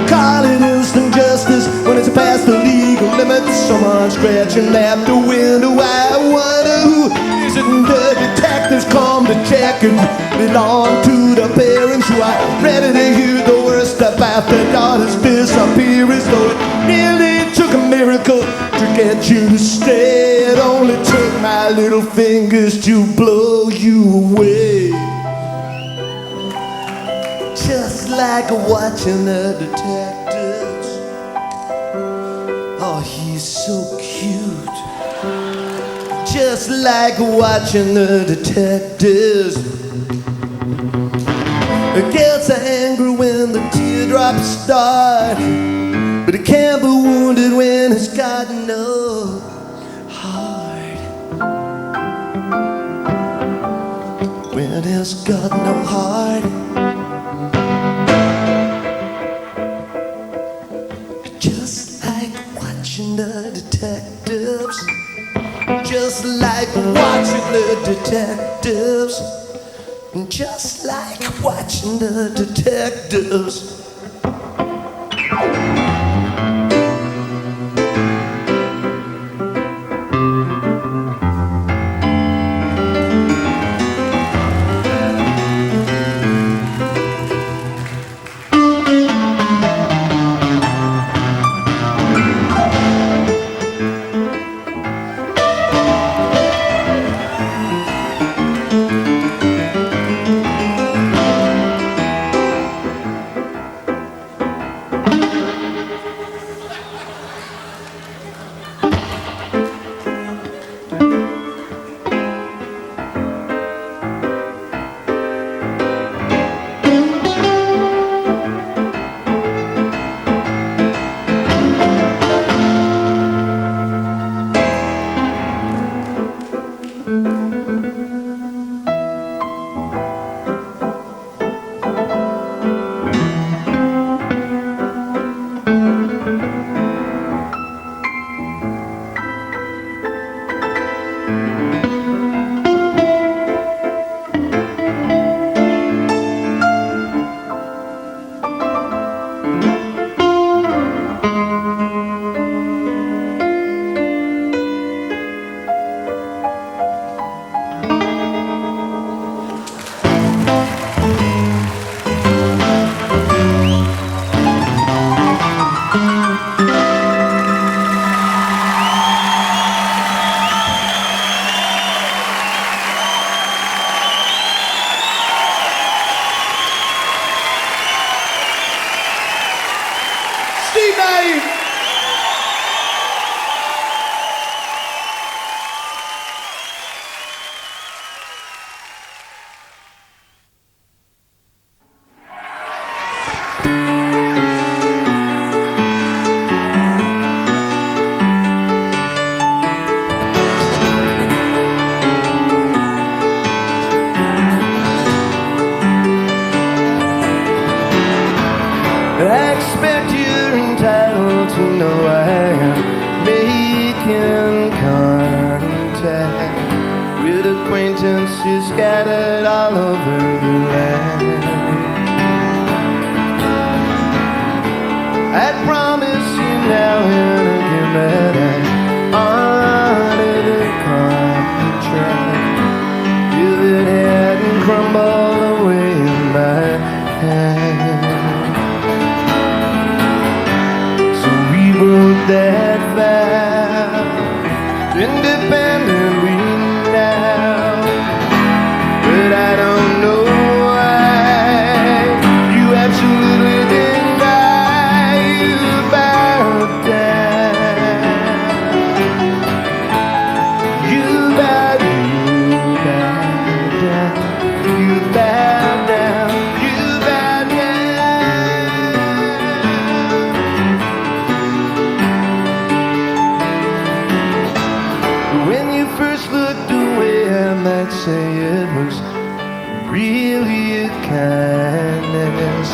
Call it instant justice when it's past the legal limits. Someone scratching at the window. I wonder who is it? The detectives come to check and belong to the parents who are ready to hear the worst about their daughter's disappearance. Though it nearly took a miracle to get you to stay. It only took my little fingers to blow you away. Just like watching the detectives. Oh, he's so cute. just like watching the detectives. Gets angry when the teardrops start, but it can't be wounded when it's got no heart. When it's got no heart. Just like watching the detectives. Just like watching the detectives. Just like watching the detectives. I expect you're entitled to know I am making contact with acquaintances scattered all over the land. I promise you now and again that I honor the contract. If it hadn't crumbled away in my hand. That vow independently now, but I don't know why you absolutely deny you bowed down. You bowed down. You bowed down. You bowed down. When you first looked away, I might say it was really a kindness.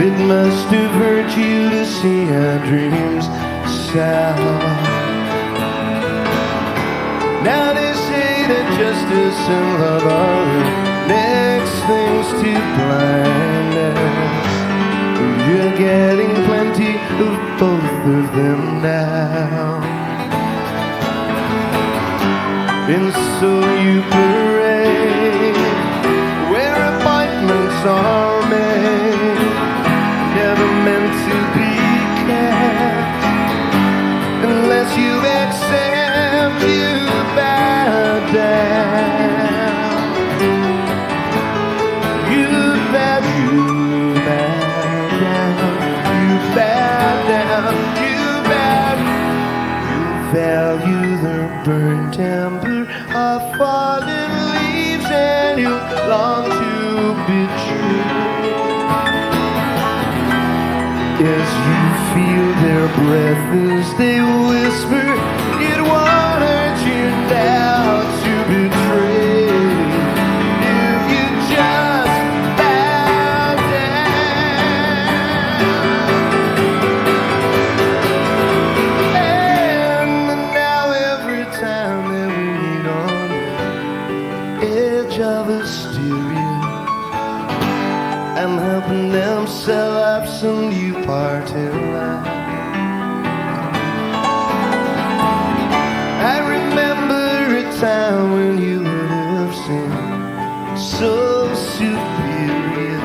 It must have hurt you to see our dreams sour. Now they say that justice and love are the next things to blindness. You're getting plenty of both of them now. And so you parade where appointments are made, never meant to be kept, unless you accept you bow down. You bow down, you bow down, you bow, you value the burnt timber of fallen leaves, and you long to be true. As you feel their breath as they whisper, it won't hurt you now to betray. If you just bow down. And now every time that we meet on the edge of a stereo, I'm helping them sell up some new party line. I remember a time when you would have seemed so superior.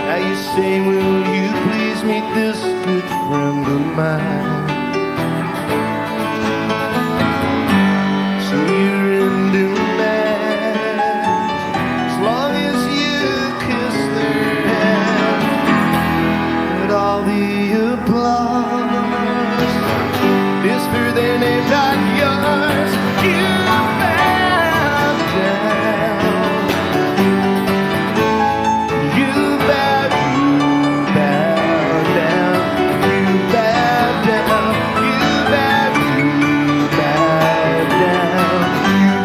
Now you say, will you please meet this good friend of mine? So you're in demand as long as you kiss their hand. But all the applause is for their name, not yours. You bow down. You bow down. You bow down. You bow down. You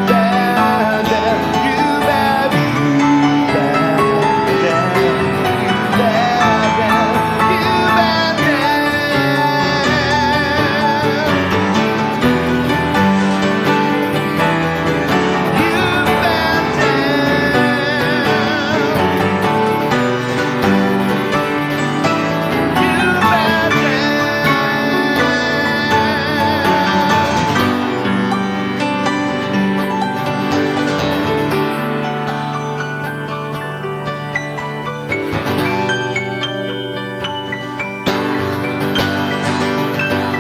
bow down. You bow down.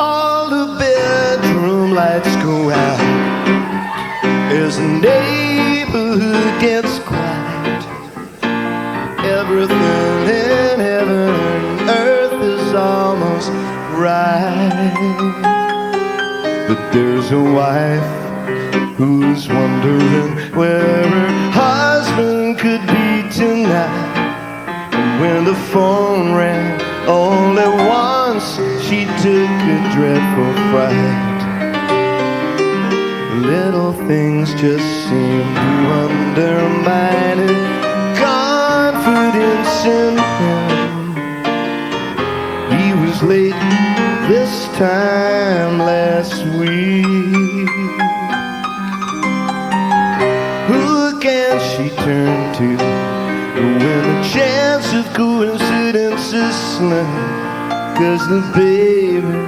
All the bedroom lights go out as the neighborhood gets quiet. Everything in heaven and earth is almost right. But there's a wife who's wondering where her husband could be tonight. And when the phone rang only once, she took a dreadful fright. Little things just seem to undermine her confidence in him. He was late this time last week. Who can she turn to when the chance of coincidence is slim? 'Cause the baby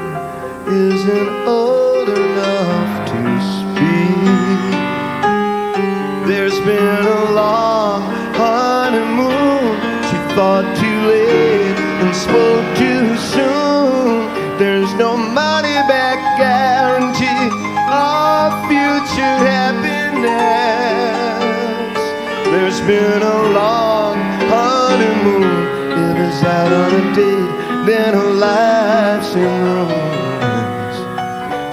isn't old enough to speak. There's been a long honeymoon. She thought too late and spoke too soon. There's no money back guarantee of future happiness. There's been a long honeymoon. It is out on a date, then her life's in ruins.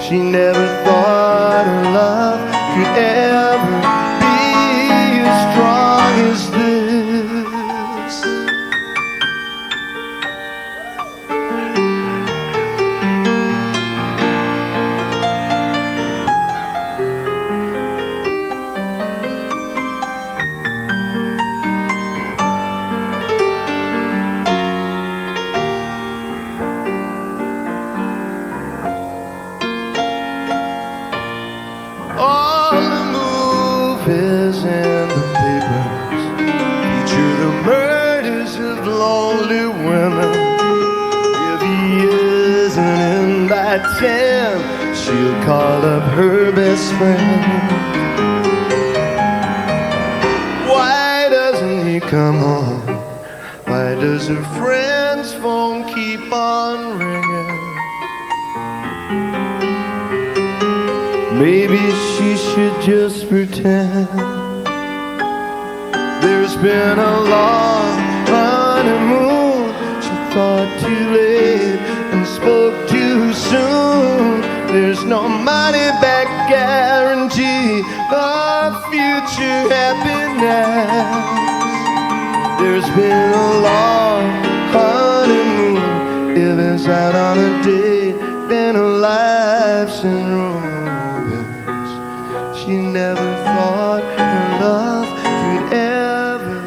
She never thought her love could ever be as strong as this. she'll call up her best friend. Why doesn't he come home? Why does her friend's phone keep on ringing? Maybe she should just pretend. There's been a long honeymoon. She thought too late and spoke too soon. There's no money back guarantee of future happiness. There's been a long honeymoon. If it's out on a date, then her life's in ruins. She never thought her love could ever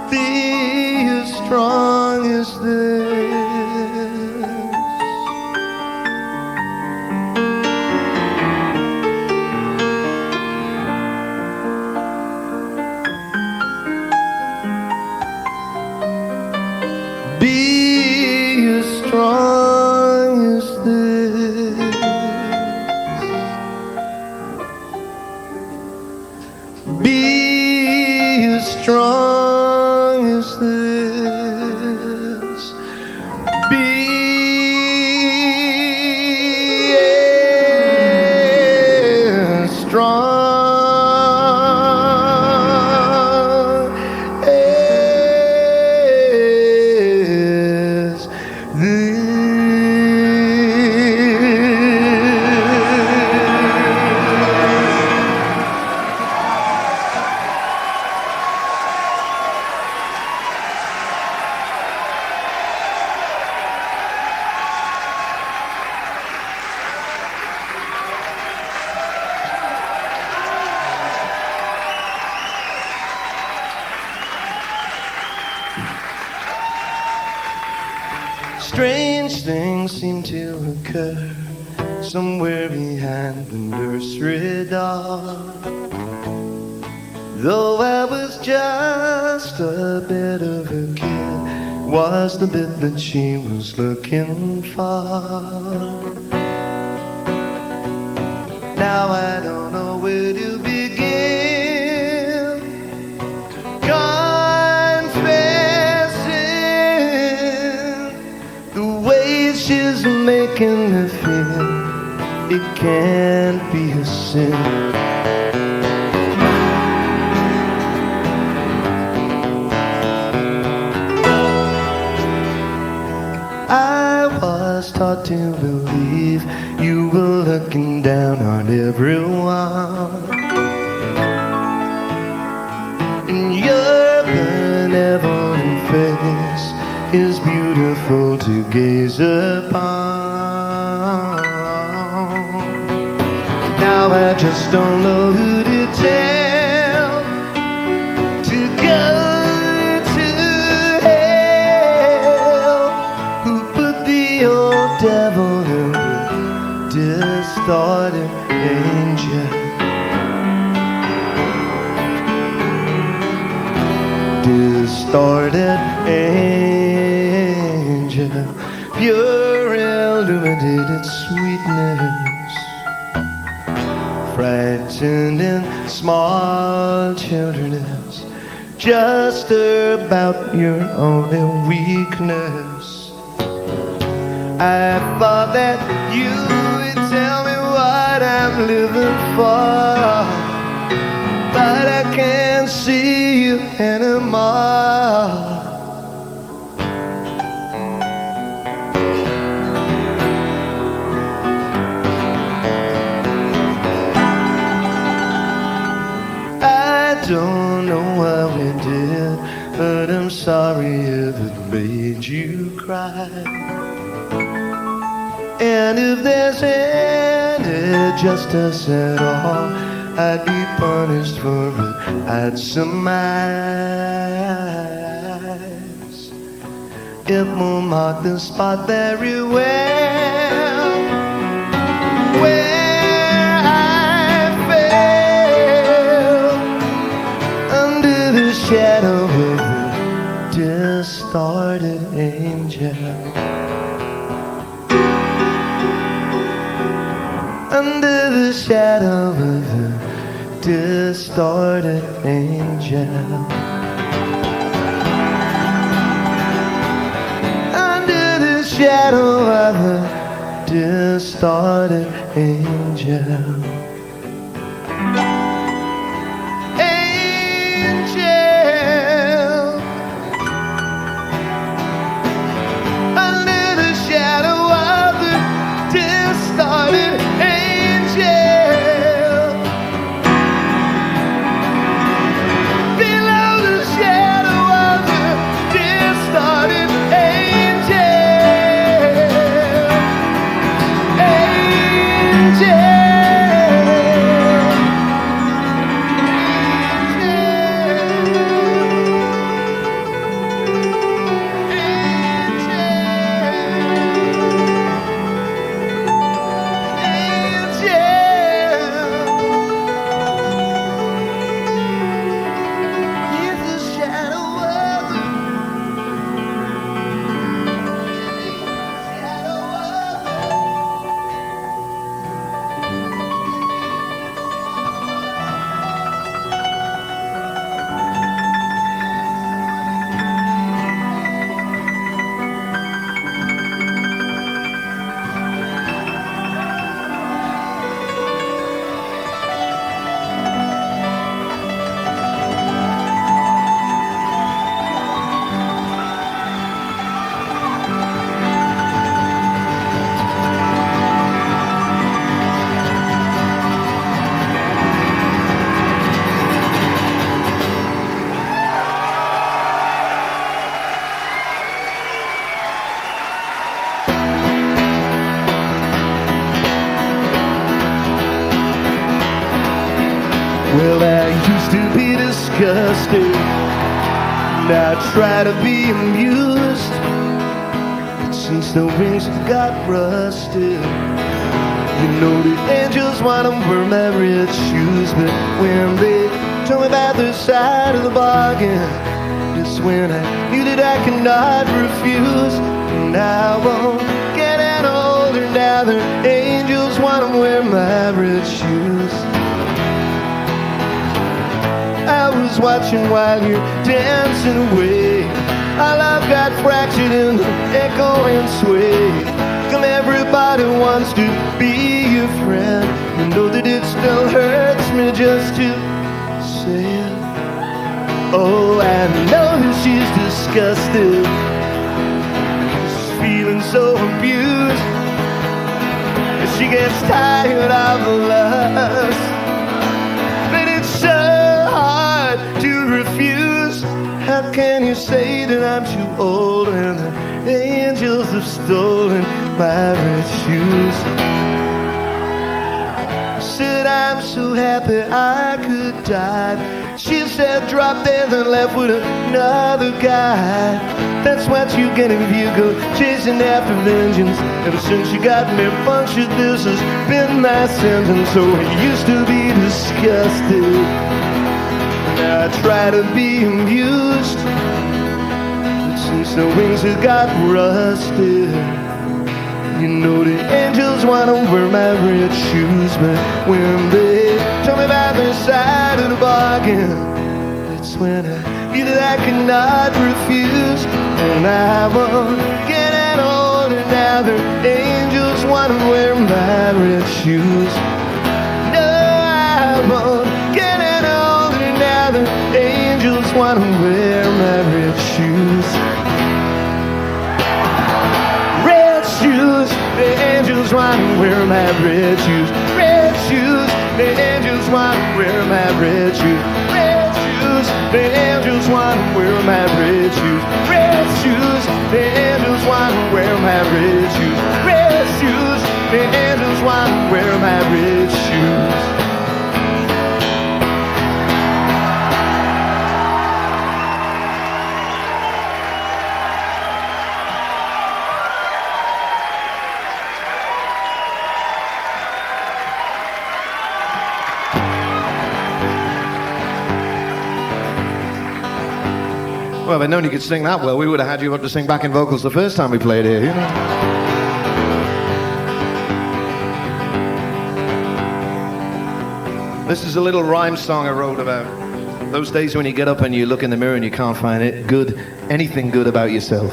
be as strong as this. Be as strong as this. Be as strong as this. Be as strong as this. Strange things seem to occur somewhere behind the nursery door. Though I was just a bit of a kid, was the bit that she was looking for. Now I don't know where to begin confessing the way she's making me feel. It can't be a sin. I was taught to believe you were looking down on everyone, and your benevolent face is beautiful to gaze upon. Now I just don't know who to tell to go to hell. Who put the old devil in the distorted angel? Distorted angel, pure illuminated sweetness, frightened and small childreness, just about your only weakness. I thought that you would tell me what I'm living for, but I can't see you anymore. I don't know what we did, but I'm sorry if it made you cry. And if there's any justice at all, I'd be punished for it, I'd surmise. It will mark the spot very well where I fell under the shadow of the distorted angel. under the shadow of a distorted angel. Under the shadow of a distorted angel. Well, I used to be disgusted, and I try to be amused, but since the wings have got rusted, you know the angels want to wear my red shoes. But when they told me about the side of the bargain, it's when I knew that I cannot refuse. And I won't get any older now, the angels want to wear my red shoes. I was watching while you're dancing away. Our love got fractured in the echoing sway. Come, everybody wants to be your friend. You know that it still hurts me just to say it. Oh, I know that she's disgusted, she's feeling so abused, and she gets tired of the lust. But it's so hard to refuse. How can you say that I'm too old when the angels have stolen my red shoes? I said I'm so happy I could die. She said drop dead and left with another guy. That's what you get if you go chasing after vengeance. Ever since you got me punctured, this has been my sentence. So I used to be disgusted, now I try to be amused, but since the wings have got rusted, you know the angels want to wear my red shoes. But when they tell me about their side of the bargain, that's when I knew that I cannot refuse. And I won't get any older now, the angels want to wear my red shoes. No, I won't get any older now, the angels want to wear my red shoes. Red shoes, the angels want to wear my red shoes. Red shoes, the angels want to wear my red shoes. Red shoes, the angels want to wear my red shoes. Red shoes, the angels want to wear my red shoes. Red shoes, the angels want to wear my red shoes. Well, if I'd known you could sing that well, we would have had you up to sing backing vocals the first time we played here, you know. This is a little rhyme song I wrote about those days when you get up and you look in the mirror and you can't find anything good about yourself.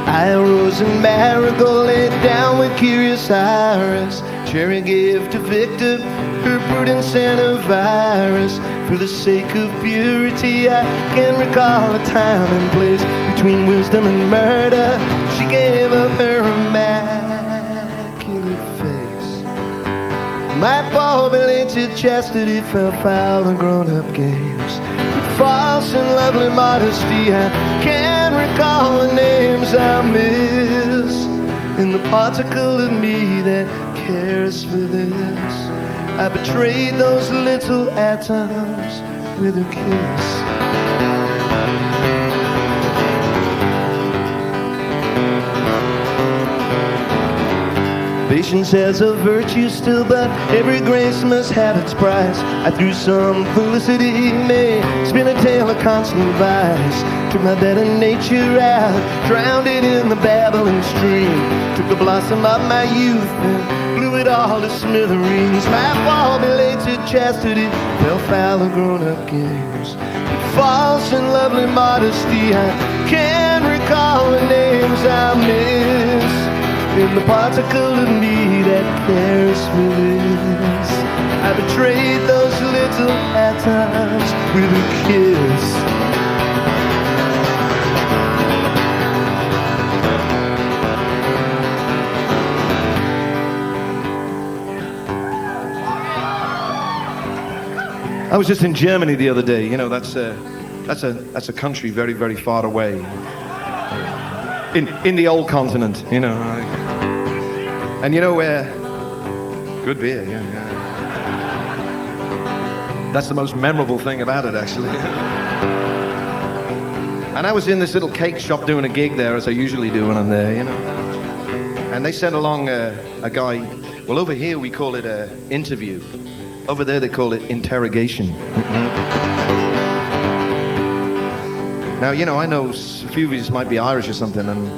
I rose in marigold, laid down with curious iris. Cherry gave to Victor her prudence and a virus. For the sake of purity, I can recall a time and place between wisdom and murder. She gave up her immaculate face. My poor belated chastity fell foul of grown-up games. With false and lovely modesty, I can't recall the names I miss. In the particle of me that cares for this, I betrayed those little atoms with a kiss. Patience has a virtue still, but every grace must have its price. I threw some felicity, may spin a tale of constant vice. Took my better nature out, drowned it in the babbling stream. Took the blossom of my youth and blew it all to smithereens. My fall belated chastity fell foul of grown-up games. With false and lovely modesty, I can't recall the names I miss. In the particle of me that cares for this, I betrayed those little atoms with a kiss. I was just in Germany the other day. You know, that's a country very, very far away. In the old continent, you know. And you know where? Good beer, yeah. That's the most memorable thing about it, actually. And I was in this little cake shop doing a gig there, as I usually do when I'm there, you know. And they sent along a guy. Well, over here we call it an interview. Over there they call it interrogation. Now, you know, I know a few of you might be Irish or something, and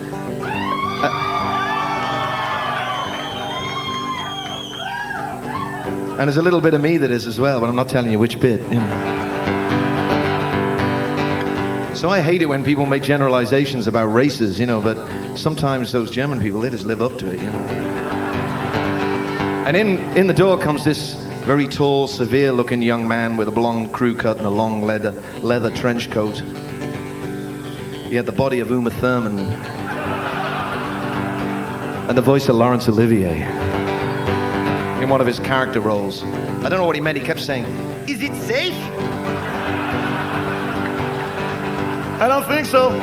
there's a little bit of me that is as well, but I'm not telling you which bit. You know. So I hate it when people make generalizations about races, you know, but sometimes those German people, they just live up to it, you know. And in the door comes this very tall, severe-looking young man with a blonde crew cut and a long leather trench coat. He had the body of Uma Thurman and the voice of Laurence Olivier in one of his character roles. I don't know what he meant. He kept saying, "Is it safe?" I don't think so.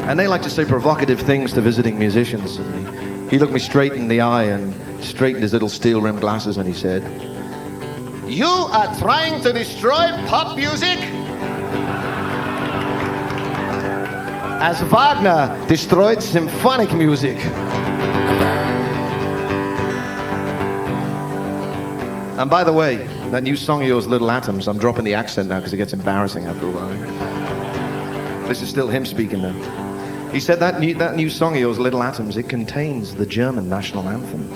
And they like to say provocative things to visiting musicians. And he looked me straight in the eye and straightened his little steel-rimmed glasses and he said, "You are trying to destroy pop music? As Wagner destroyed symphonic music." And by the way, that new song of yours, Little Atoms, I'm dropping the accent now because it gets embarrassing after a while. This is still him speaking now. He said that new song of yours, Little Atoms, it contains the German national anthem.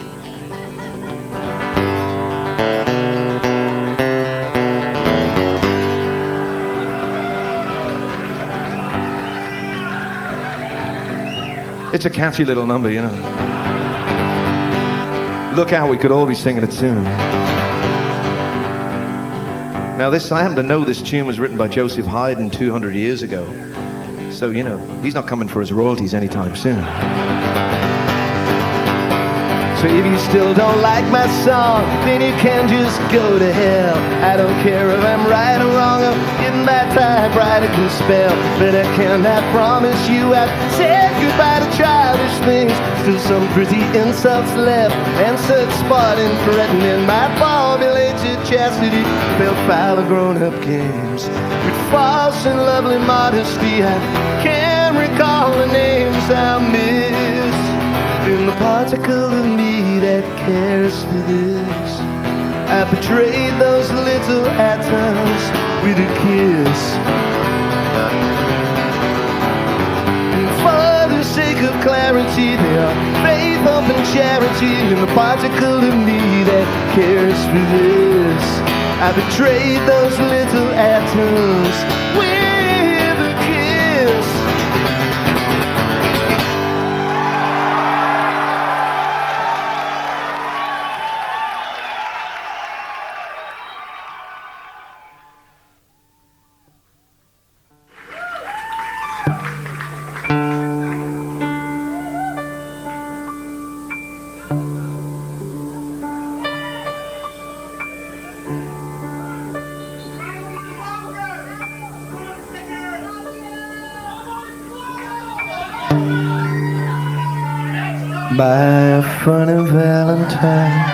It's a catchy little number, you know. Look out, we could all be singing it soon. Now I happen to know this tune was written by Joseph Haydn 200 years ago. So, you know, he's not coming for his royalties anytime soon. So if you still don't like my song, then you can just go to hell. I don't care if I'm right or wrong, I'm getting my typewriter can spell. But I cannot promise you I've said goodbye to childish things. Still some pretty insults left, and such spot in threatening my formulated chastity fell foul of grown-up games. With false and lovely modesty, I can't recall the names I miss. In the particle of me that cares for this, I betrayed those little atoms with a kiss. And for the sake of clarity, they love and charity and the particle of me that cares for this. I betrayed those little atoms with a kiss. My funny Valentine,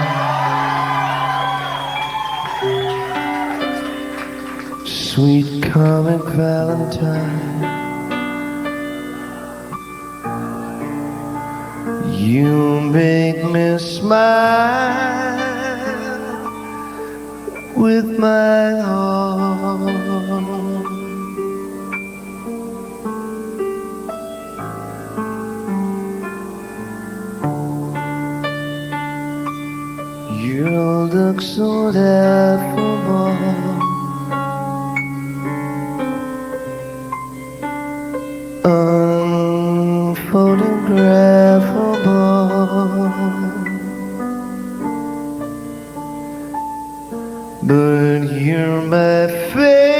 sweet comic Valentine, you make me smile with my heart. You look so laughable, unphotographable, but you're my favorite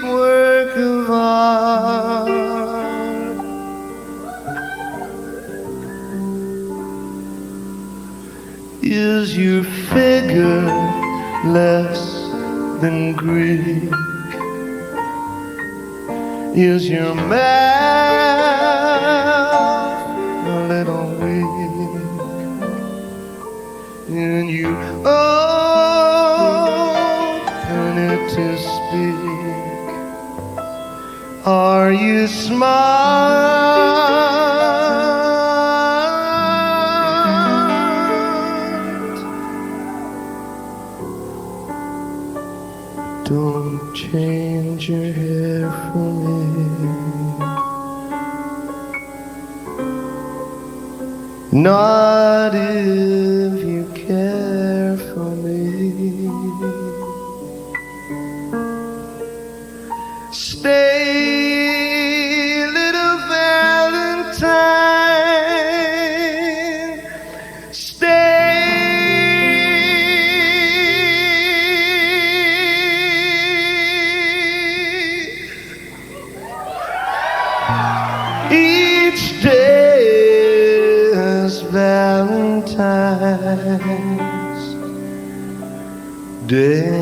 work of art. Is your figure less than Greek? Is your mouth a little weak? And you open it to speak. Are you smart? Don't change your hair for me. Not if you care for me. Stay, little Valentine. Stay. Each day is Valentine's Day.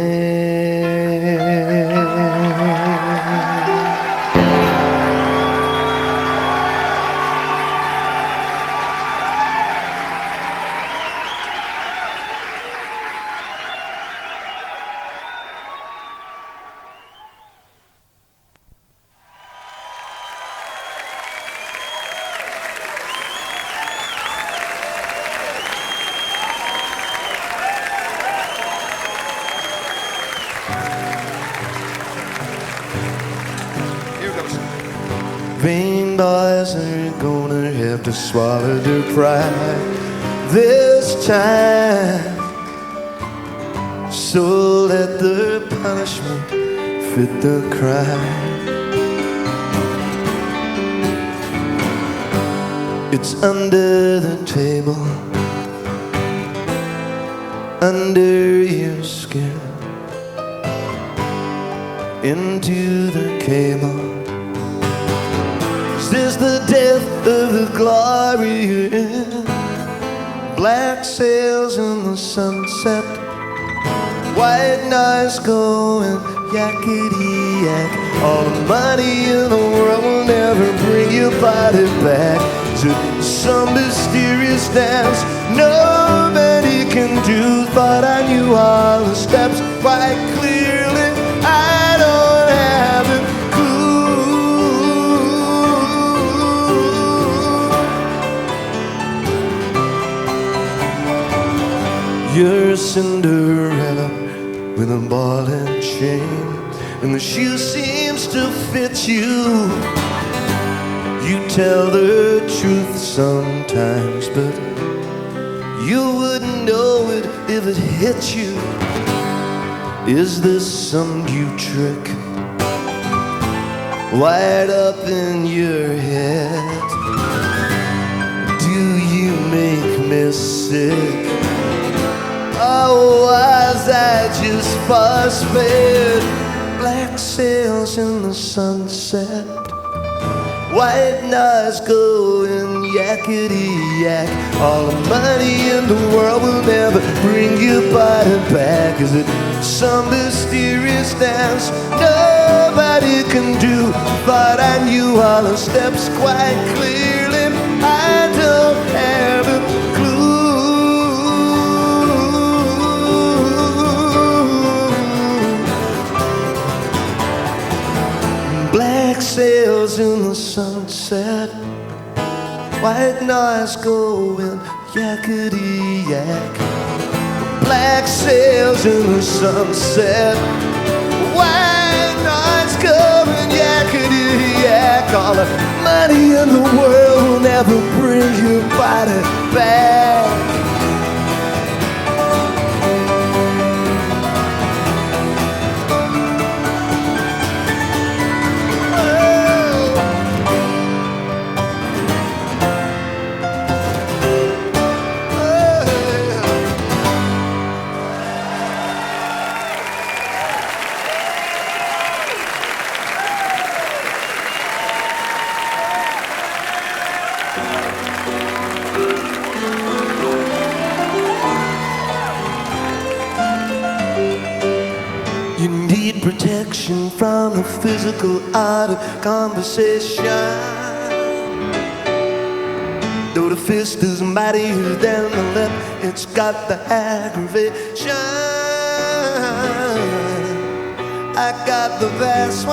Vain boys are gonna have to swallow their pride this time, so let their punishment fit the crime. It's under the table, under your skin, into the cable. Is the death of the glory in black sails in the sunset, white knives going yakety-yak. All the money in the world will never bring your body back to some mysterious dance nobody can do. Thought I knew all the steps quite clearly. I don't have a You're Cinderella with a ball and chain, and the shoe seems to fit you. You tell the truth sometimes, but you wouldn't know it if it hit you. Is this some new trick wired up in your head? Do you make me sick? Oh, was I just force-fed? Black sails in the sunset, white noise going yakety-yak. All the money in the world will never bring your body back. Is it some mysterious dance nobody can do? But I knew all the steps quite clearly. I don't have a clue. Black sails in the sunset, white noise going yakety-yak. Black sails in the sunset, white noise going yakety-yak. All the money in the world will never bring your body back. Protection from the physical art of conversation. Though the fist is mightier than the lip, it's got the aggravation. I got the password,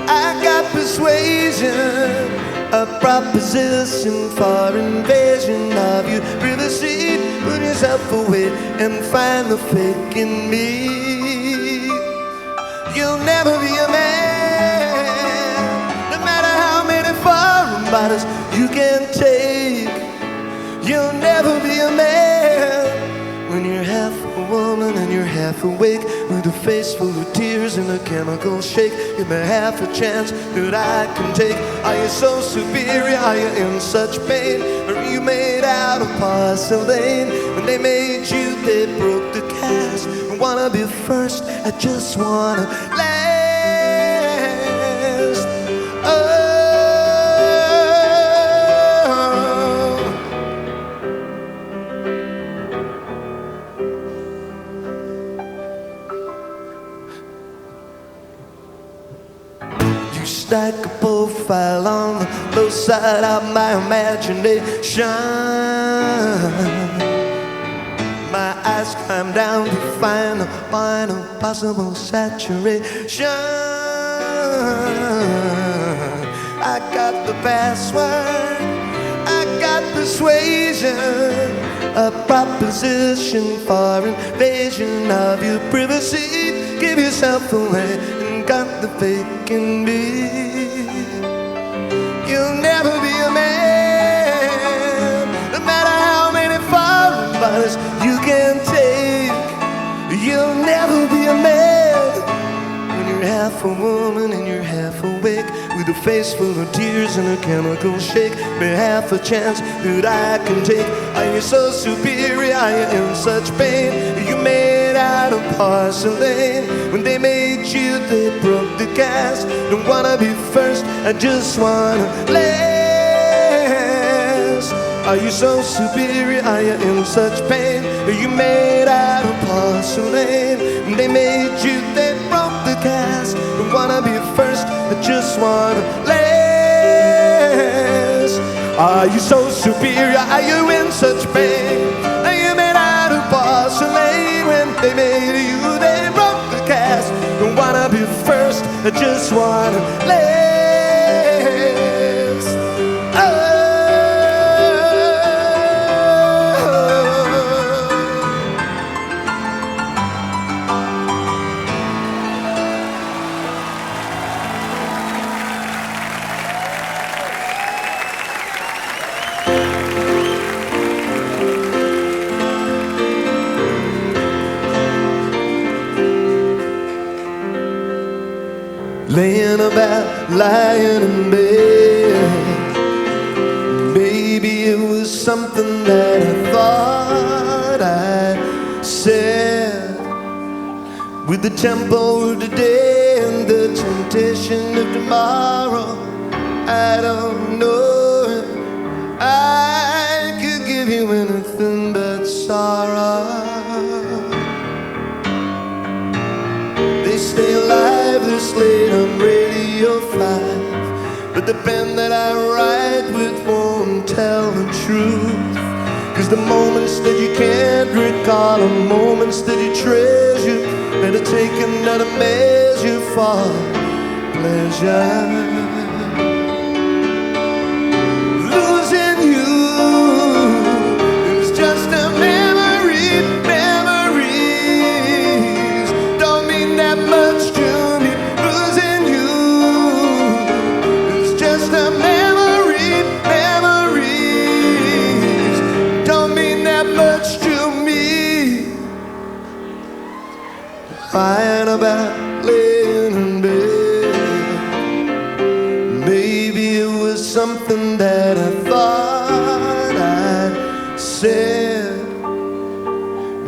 I got persuasion, a proposition for invasion of your privacy. Put yourself away and find the fake in me. You'll never be a man, no matter how many foreign bodies you can take. You'll never be a man when you're half a woman and you're half awake, with a face full of tears and a chemical shake. Give me half a chance that I can take. Are you so superior? Are you in such pain? Or are you made out of porcelain? When they made you, they broke the cast. I wanna be first, I just wanna last. Oh. You stack a profile on the low side of my imagination. My eyes climb down to find the point of possible saturation. I got the password, I got persuasion, a proposition for invasion of your privacy. Give yourself away and got the fake in me. You'll never be a man, no matter how many foreign bodies you can take. You'll never be a man when you're half a woman and you're half awake, with a face full of tears and a chemical shake. Be half a chance that I can take. Are you so superior? Are you in such pain? Are you made out of porcelain? When they made you, they broke the cast. Don't wanna be first, I just wanna last. Are you so superior? Are you in such pain? Are you made out of porcelain? When they made you, they broke the cast. Don't wanna be first, I just wanna last. Are you so superior? Are you in such pain? Are you made out of porcelain? When they made you, they broke the cast. Don't wanna be first, I just wanna last. laying about, lying in bed. Maybe it was something that I thought I said, with the tempo of today and the temptation of tomorrow. I don't know if I could give you anything but sorrow. They stay alive this late on Radio 5, but the pen that I write with won't tell the truth. 'Cause the moments that you can't recall are moments that you treasure, that are taken out of measure for pleasure. Losing you is just a memory. Memories don't mean that much to me. Losing you is just a memory. Memories don't mean that much to me. Lying about, laying in bed. Maybe it was something that I thought I said,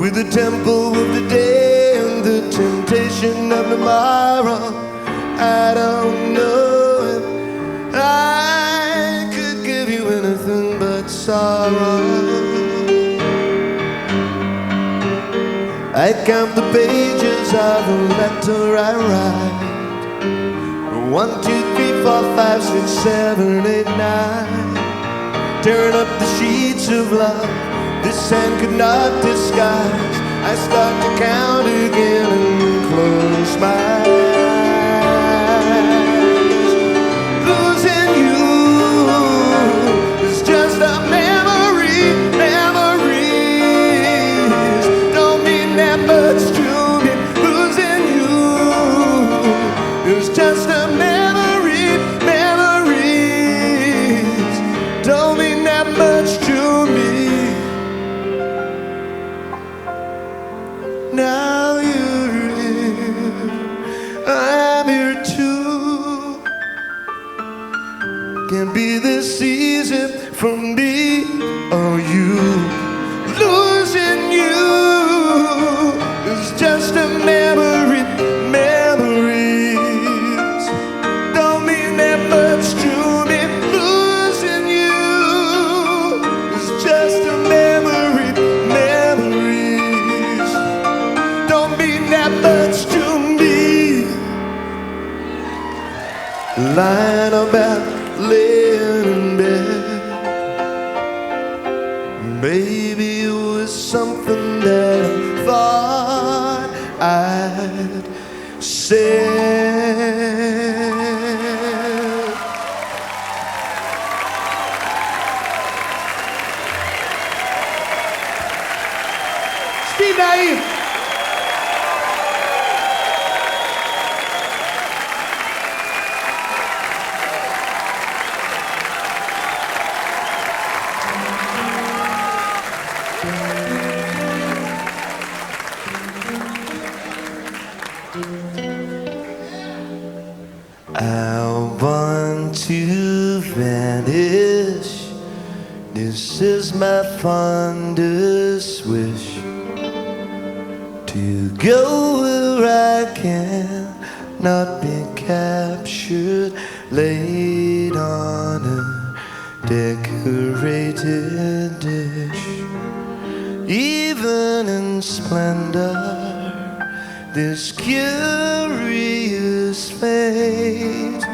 with the tempo of the day and the temptation of tomorrow. I don't know if I could give you anything but sorrow. I count the pages of the letter I write. 1, 2, 3, 4, 5, 6, 7, 8, 9. Tearing up the sheets of love this hand could not disguise. I start to count again and close my eyes. Losing you is just a memory. Memories don't mean that much to me. Losing you is just a memory. Memories don't mean that much to me. Now you're here, I'm here too. Can't be this easy for me or you. Losing you is just a memory. Memories don't mean that much to me. Losing you is just a memory. Memories don't mean that much to me. Lying about, laying in bed. Maybe it was something that I thought I'd said. Steve Nieve. I want to vanish. This is my fondest wish, to go where I cannot be captured, laid on a decorated dish. Even in splendor, this curious fate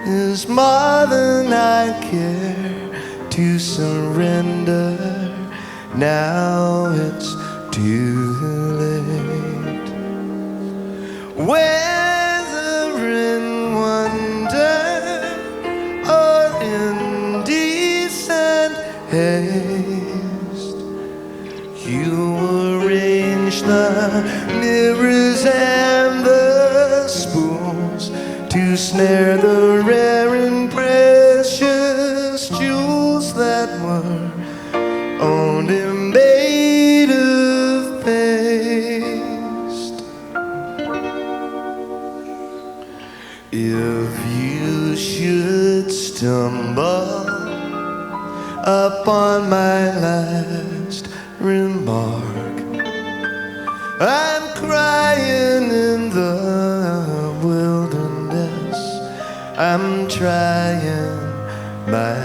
is more than I care to surrender. Now it's too late. Whether in wonder or indecent haste, you arrange the mirrors and the spools to snare the rare and precious jewels that were only made of paste. If you should stumble upon my last remark, I'm crying in the wilderness. I'm trying my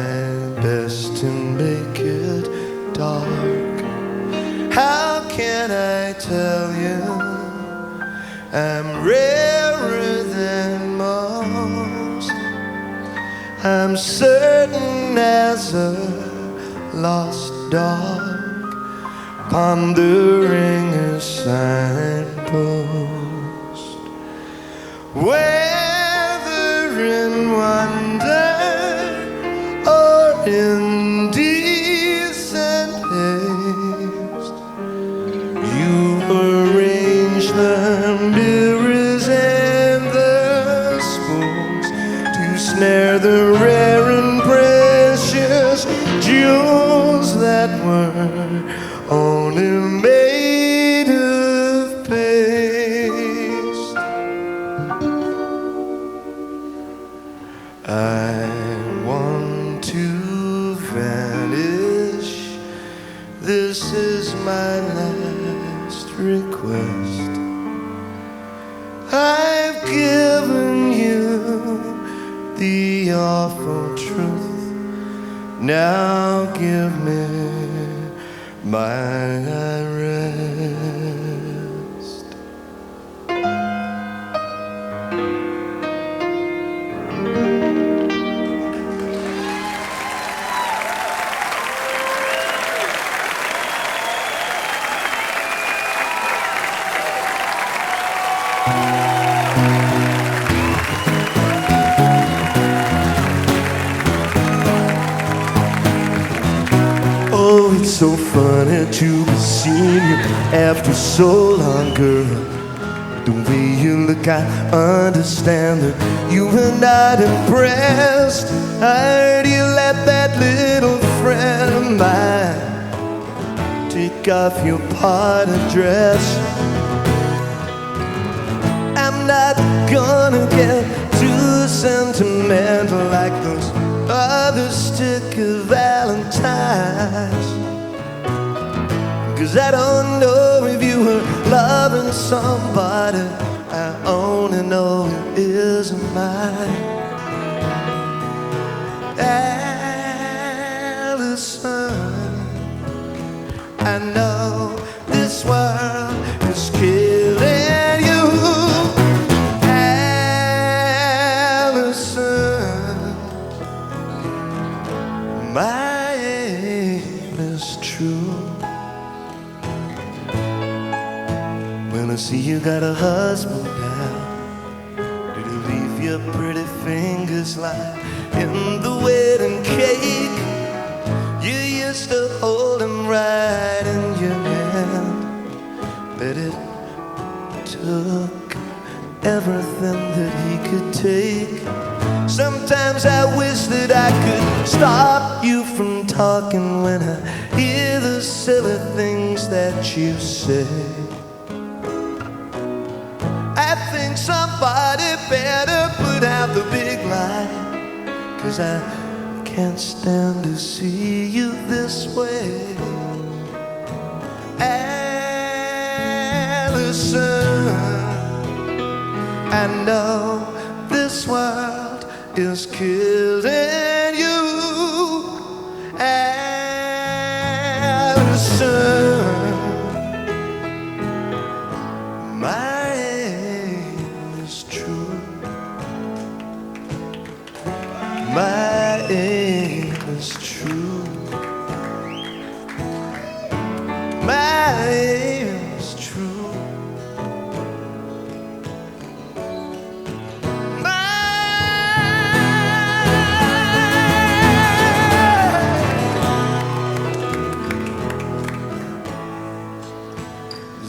best to make it dark. How can I tell you I'm rarer than most? I'm certain as a lost dog pondering a signpost. Whether in wonder or in decent haste, you arrange the mirrors and the spoons to snare the rare and precious jewels that were only made of paste. I want to vanish. This is my last request. I've given you the awful truth. Now give me my rest. Oh, it's so funny to be seeing you after so long, girl. The way you look, I understand that you were not impressed. I'd you let that little friend of mine take off your party dress. I'm not gonna get too sentimental like those other sticker Valentines, 'cause I don't know if you were loving somebody. I only know it isn't mine. Alison, I know this world is killing you. Alison, my aim is true. When I see you got a husband now, did you leave your pretty fingers lying in the wedding cake? You used to hold him right in your hand, but it took everything that he could take. Sometimes I wish that I could stop you from talking when I hear the silly things that you say. I think somebody better put out the big light, 'cause I can't stand to see you this way. Alison, I know this world is killing you. Alison, my aim is true. My aim is true. My aim is true.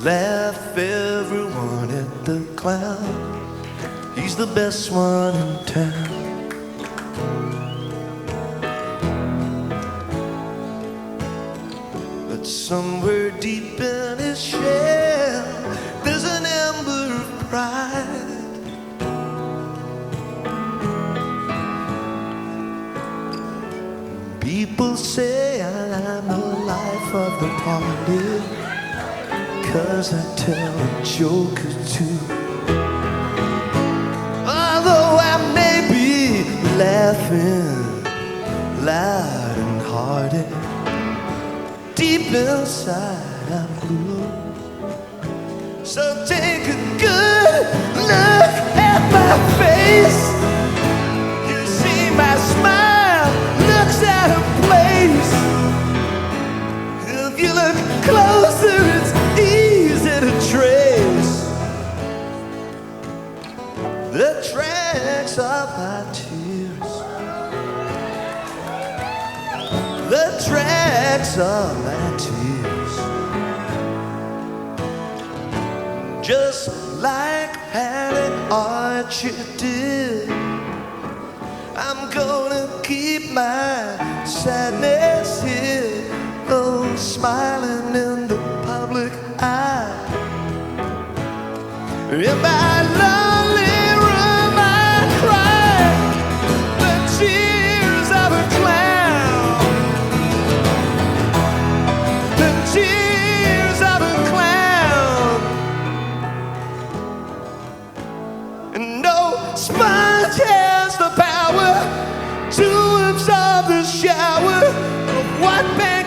Laugh everyone at the clown. He's the best one in town. But somewhere deep in his shell, there's an ember of pride. People say I'm the life of the party, 'cause I tell a joke or two. Although I may be laughing loud and hearty, deep inside I'm blue. So take a good look at my face. You see my smile looks out of place. If you look closer, it's easy to trace the tracks of my tears, the tracks of my tears. Just like Harry Archer did, I'm gonna keep my sadness hid, though smiling in the public eye. In my lonely room I cry the tears of a clown, the tears of a clown. And no sponge has the power to absorb the shower of what man